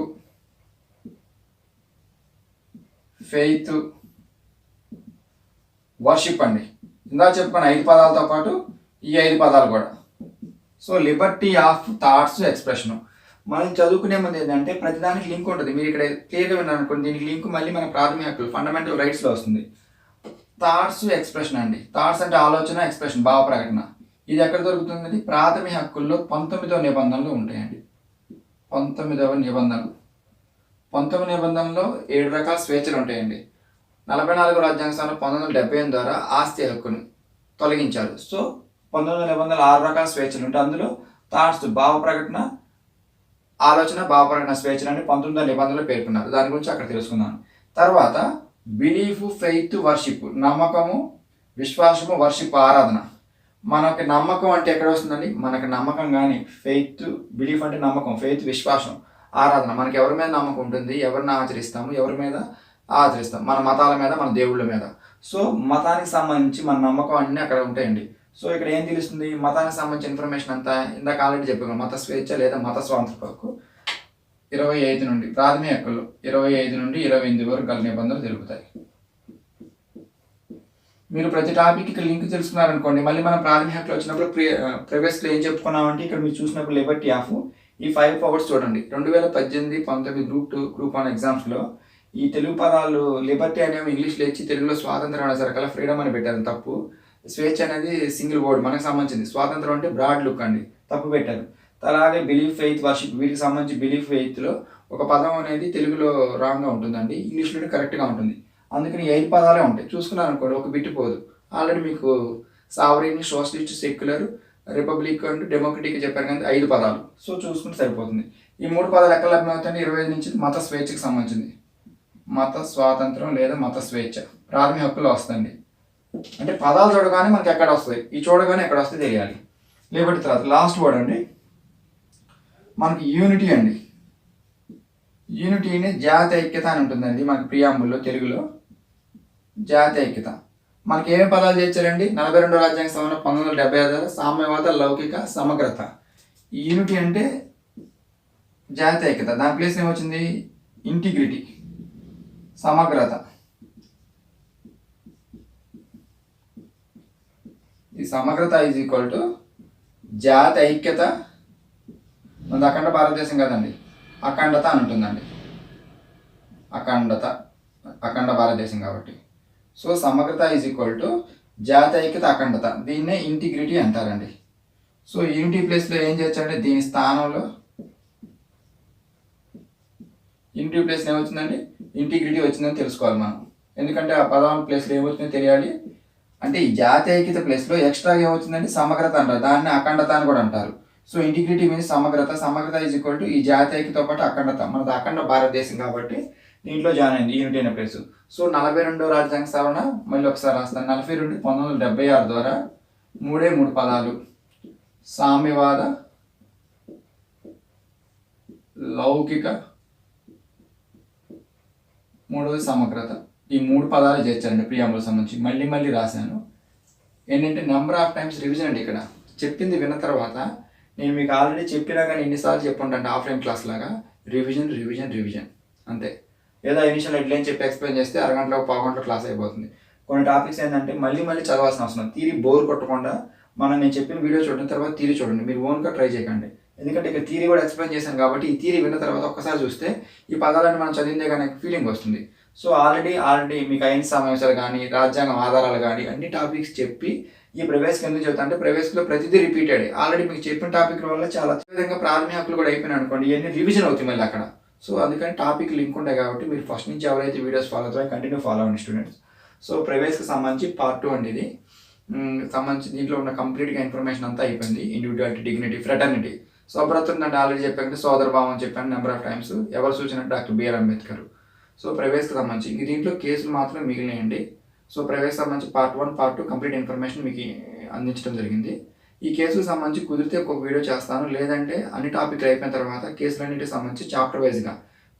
ఫెయిత్, వర్షిప్ అండి. ఇందాక చెప్పుకున్న 5 పదాలతో పాటు ఈ 5 పదాలు కూడా. So Liberty of thoughts, expression. మనం చదువుకునే ముందు ఏంటంటే ప్రతిదానికి లింక్ ఉంటుంది. మీరు ఇక్కడ క్లియర్గా విన్నారు అనుకోండి, దీనికి లింక్ మళ్ళీ మన ప్రాథమిక హక్కులు ఫండమెంటల్ రైట్స్లో వస్తుంది. థాట్స్, ఎక్స్ప్రెషన్ అండి. థాట్స్ అంటే ఆలోచన, ఎక్స్ప్రెషన్ భావ ప్రకటన. ఇది ఎక్కడ దొరుకుతుంది, ప్రాథమిక హక్కుల్లో 19వ నిబంధనలు ఉంటాయండి. 19వ నిబంధనలో 7 రకాల స్వేచ్ఛలు ఉంటాయండి. 44వ రాజ్యాంగ సవరణ 1978 ద్వారా ఆస్తి హక్కును తొలగించారు. సో 19వ నిబంధనలు 6 రకాల స్వేచ్ఛలు ఉంటాయి. అందులో థాట్స్ భావ ప్రకటన, ఆలోచన, భావ ప్రకటన స్వేచ్ఛలు అని 19వ నిబంధనలో పేర్కొన్నారు. దాని గురించి అక్కడ తెలుసుకుందాం. తర్వాత బిలీఫ్, ఫెయిత్, వర్షిప్, నమ్మకము, విశ్వాసము, వర్షిప్, ఆరాధన. మనకి నమ్మకం అంటే ఎక్కడ వస్తుందండి? మనకి నమ్మకం కానీ ఫెయిత్, బిలీఫ్ అంటే నమ్మకం, ఫెయిత్ విశ్వాసం, ఆరాధన. మనకి ఎవరి మీద నమ్మకం ఉంటుంది, ఎవరిని ఆచరిస్తాము, ఎవరి మీద ఆచరిస్తాం, మన మతాల మీద, మన దేవుళ్ళ మీద. సో మతానికి సంబంధించి మన నమ్మకం అన్నీ అక్కడ ఉంటాయండి. సో ఇక్కడ ఏం తెలుస్తుంది? మతానికి సంబంధించిన ఇన్ఫర్మేషన్ అంతా ఇందాక ఆల్రెడీ చెప్పాము. మత స్వేచ్ఛ లేదా మత స్వాతంత్ర హక్కు 25 నుండి, ప్రాథమిక హక్కులు 25 నుండి 28 వరకు గల నిబంధనలు తెలుపుతాయి. మీరు ప్రతి టాపిక్ ఇక్కడ లింక్ తెలుసుకున్నారనుకోండి, మళ్ళీ మనం ప్రాథమిక హక్కులు వచ్చినప్పుడు ప్రీవియస్లో ఏం చెప్పుకున్నామంటే ఇక్కడ మీరు చూసినప్పుడు లిబర్టీ ఆఫ్ ఈ 5 పవర్స్ చూడండి. 2018, 19 గ్రూప్ 2, గ్రూప్ 1 ఎగ్జామ్స్లో ఈ తెలుగు పదాలు లిబర్టీ అనేవి ఇంగ్లీష్లో ఇచ్చి తెలుగులో స్వాతంత్రం అనేసరికల్లా ఫ్రీడమ్ అని పెట్టారు, తప్పు. స్వేచ్ఛ అనేది సింగిల్ వర్డ్ మనకు సంబంధించింది. స్వాతంత్రం అంటే బ్రాడ్ లుక్ అండి, తప్పు పెట్టారు. అలాగే బిలీఫ్, ఫెయిత్, వర్షిప్ వీటికి సంబంధించి బిలీఫ్, ఫెయిత్లో ఒక పదం అనేది తెలుగులో రాంగ్గా ఉంటుందండి, ఇంగ్లీష్లో కరెక్ట్గా ఉంటుంది. అందుకని 5 పదాలే ఉంటాయి. చూసుకున్నారు అనుకోండి, ఒక బిట్ పోదు. ఆల్రెడీ మీకు sovereign, socialist, secular, republic and democratic చెప్పారు కానీ 5 పదాలు. సో చూసుకుంటే సరిపోతుంది. ఈ 3 పదాలు ఎక్కడ లభ్యమవుతాయండి? 25 నుంచి మత స్వేచ్ఛకు సంబంధించింది. మత స్వాతంత్రం లేదా మత స్వేచ్ఛ ప్రాథమిక హక్కులో వస్తుంది. అంటే పదాలు చూడగానే మనకి ఎక్కడ వస్తాయి, ఈ చూడగానే ఎక్కడ వస్తాయి తెలియాలి. లేబట్టి తర్వాత లాస్ట్ వర్డ్ అండి మనకి యూనిటీ అండి. యూనిటీని జాతి ఐక్యత అని ఉంటుందండి మనకి ప్రియాంబుల్లో తెలుగులో. జాతి ఐక్యత మనకి ఏమేమి పదాలు చేర్చారండి? 42వ రాజ్యాంగ సవరణ 1976 సామ్యవాద, లౌకిక, సమగ్రత. ఈ యూనిటీ అంటే జాతి ఐక్యత, దాని ప్లేస్ ఏమొచ్చింది? ఇంటిగ్రిటీ, సమగ్రత. ఈ సమగ్రత ఈజ్ ఈక్వల్ టు జాతి ఐక్యత. మనది అఖండ భారతదేశం కదండి, అఖండత అని ఉంటుందండి. అఖండత, అఖండ భారతదేశం కాబట్టి. సో సమగ్రత ఈజ్ ఈక్వల్ టు జాతి ఐక్యత, అఖండత. దీన్నే ఇంటిగ్రిటీ అంటారండి. సో యూనిటీ ప్లేస్లో ఏం చేయొచ్చంటే దీని స్థానంలో యూనిటీ ప్లేస్లో ఏమొచ్చిందండి? ఇంటిగ్రిటీ వచ్చిందని తెలుసుకోవాలి మనం. ఎందుకంటే ఆ పదం ప్లేస్లో ఏమొచ్చిందో తెలియాలి. అంటే ఈ జాతి ఐక్యత ప్లేస్లో ఎక్స్ట్రాగా ఏమొచ్చిందండి? సమగ్రత అంటారు, దాన్ని అఖండత అని కూడా అంటారు. సో ఇంటిగ్రిటీ మీన్స్ సమగ్రత. సమగ్రత ఈజ్ ఈక్వల్ టు ఈ జాతి ఐక్యతతో పాటు అఖండత. మనది అఖండ భారతదేశం కాబట్టి దీంట్లో జాయిన్ అయింది యూనిటీ అనే ప్లేస్. సో 42వ రాజ్యాంగ సవరణ మళ్ళీ ఒకసారి రాస్తాను. 42 1976 ద్వారా 3 పదాలు: సామ్యవాద, లౌకిక, 3వది సమగ్రత. ఈ 3 పదాలు చేర్చారండి ప్రియాంబుల్ సంబంధించి. మళ్ళీ రాశాను. ఏంటంటే నెంబర్ ఆఫ్ టైమ్స్ రివిజన్ అండి. ఇక్కడ చెప్పింది విన్న తర్వాత నేను మీకు ఆల్రెడీ చెప్పినా కానీ ఎన్నిసార్లు చెప్పుంటాను ఆఫ్లైన్ క్లాస్ లాగా, రివిజన్ రివిజన్ రివిజన్ అంతే. లేదా ఇనిషియల్ హెడ్లైన్ చెప్పి ఎక్స్ప్లెయిన్ చేస్తే అరగంటలో, పావుగంటలో క్లాస్ అయిపోతుంది. కొన్ని టాపిక్స్ ఏంటంటే మళ్ళీ చదవాల్సిన అవసరం. థియరీ బోర్ కొట్టకుండా నేను చెప్పిన వీడియో చూడడం తర్వాత థియరీ చూడండి. మీరు ఓన్గా ట్రై చేయకండి. ఎందుకంటే ఇక్కడ థియరీ కూడా ఎక్స్ప్లెయిన్ చేశాను కాబట్టి ఈ థియరీ విన్న తర్వాత ఒక్కసారి చూస్తే ఈ పదాలను మనం చదివిందే కానీ ఫీలింగ్ వస్తుంది. సో ఆల్రెడీ మీకు అయిన సమావేశాలు కానీ, రాజ్యాంగం ఆధారాలు కానీ అన్ని టాపిక్స్ చెప్పి ఈ ప్రవేశకు ఎందుకు చెబుతా అంటే ప్రవేశంలో ప్రతిదీ రిపీటెడ్. ఆల్రెడీ మీకు చెప్పిన టాపిక్ వల్ల చాలా విధంగా ప్రాథమిక హక్కులు కూడా అయిపోయినాయి అనుకోండి, ఇవన్నీ రివిజన్ అవుతాయి మళ్ళీ అక్కడ. సో అందుకని టాపిక్ లింక్ ఉంటాయి కాబట్టి మీరు ఫస్ట్ నుంచి ఎవరైతే వీడియోస్ ఫాలో అవుతారో కంటిన్యూ ఫాలో అవ్వండి స్టూడెంట్స్. సో ప్రవేశకు సంబంధించి పార్ట్ 2 అండి ఇది. సంబంధించి దీంట్లో ఉన్న కంప్లీట్గా ఇన్ఫర్మేషన్ అంతా అయిపోయింది. Individuality, dignity, fraternity. సో బ్రతున్ అంటే ఆల్రెడీ చెప్పాను, సోదర భావం అని చెప్పాను నెంబర్ ఆఫ్ టైమ్స్. ఎవరు సూచన డాక్టర్ బిఆర్ అంబేద్కర్. సో ప్రవేశకు సంబంధించి దీంట్లో కేసులు మాత్రం మిగిలినాయండి. సో ప్రవేశకు సంబంధించి పార్ట్ 1, పార్ట్ 2 కంప్లీట్ ఇన్ఫర్మేషన్ మీకు అందించడం జరిగింది. ఈ కేసులకు సంబంధించి కుదిరితే ఒక వీడియో చేస్తాను, లేదంటే అన్ని టాపిక్లు అయిపోయిన తర్వాత కేసులన్నింటికి సంబంధించి చాప్టర్ వైజ్గా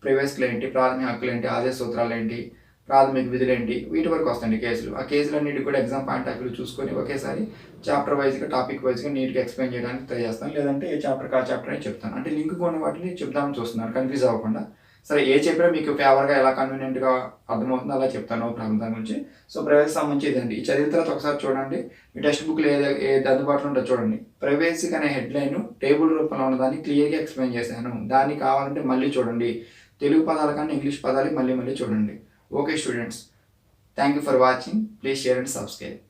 ప్రవేశకులు ఏంటి, ప్రాథమిక హక్కులు ఏంటి, ఆదేశ సూత్రాలు ఏంటి, ప్రాథమిక విధులు ఏంటి, వీటి వరకు వస్తాయండి కేసులు. ఆ కేసులన్నిటి కూడా ఎగ్జామ్ పాయింట్ ఆఫ్ వ్యూ చూసుకొని ఒకేసారి చాప్టర్ వైజ్గా, టాపిక్ వైజ్గా నీట్గా ఎక్స్ప్లెయిన్ చేయడానికి ట్రై చేస్తాను. లేదంటే ఏ చాప్టర్ ఆ చాప్టర్ అని చెప్తాను. అంటే లింక్ కొన్ని వాటిని చెప్దామని చూస్తున్నాను, కన్ఫ్యూజ్ అవ్వకుండా. సరే ఏ చెప్పినా మీకు ఫేవర్గా ఎలా కన్వీనియంట్గా అర్థమవుతుందో అలా చెప్తాను, ప్రాబ్లం దాని గురించి. సో ప్రవేశ సంబంధించి ఇదండి. ఈ చదివిన తర్వాత ఒకసారి చూడండి, ఈ టెక్స్ట్ బుక్లో ఏది అందుబాటులో ఉంటుందో చూడండి. ప్రవేశిక్ అనే హెడ్లైన్ టేబుల్ రూపంలో ఉన్నదాన్ని క్లియర్గా ఎక్స్ప్లెయిన్ చేశాను. దాన్ని కావాలంటే మళ్ళీ చూడండి. తెలుగు పదాల కన్నా ఇంగ్లీష్ పదాలు మళ్ళీ చూడండి. Okay students, thank you for watching. Please share and subscribe.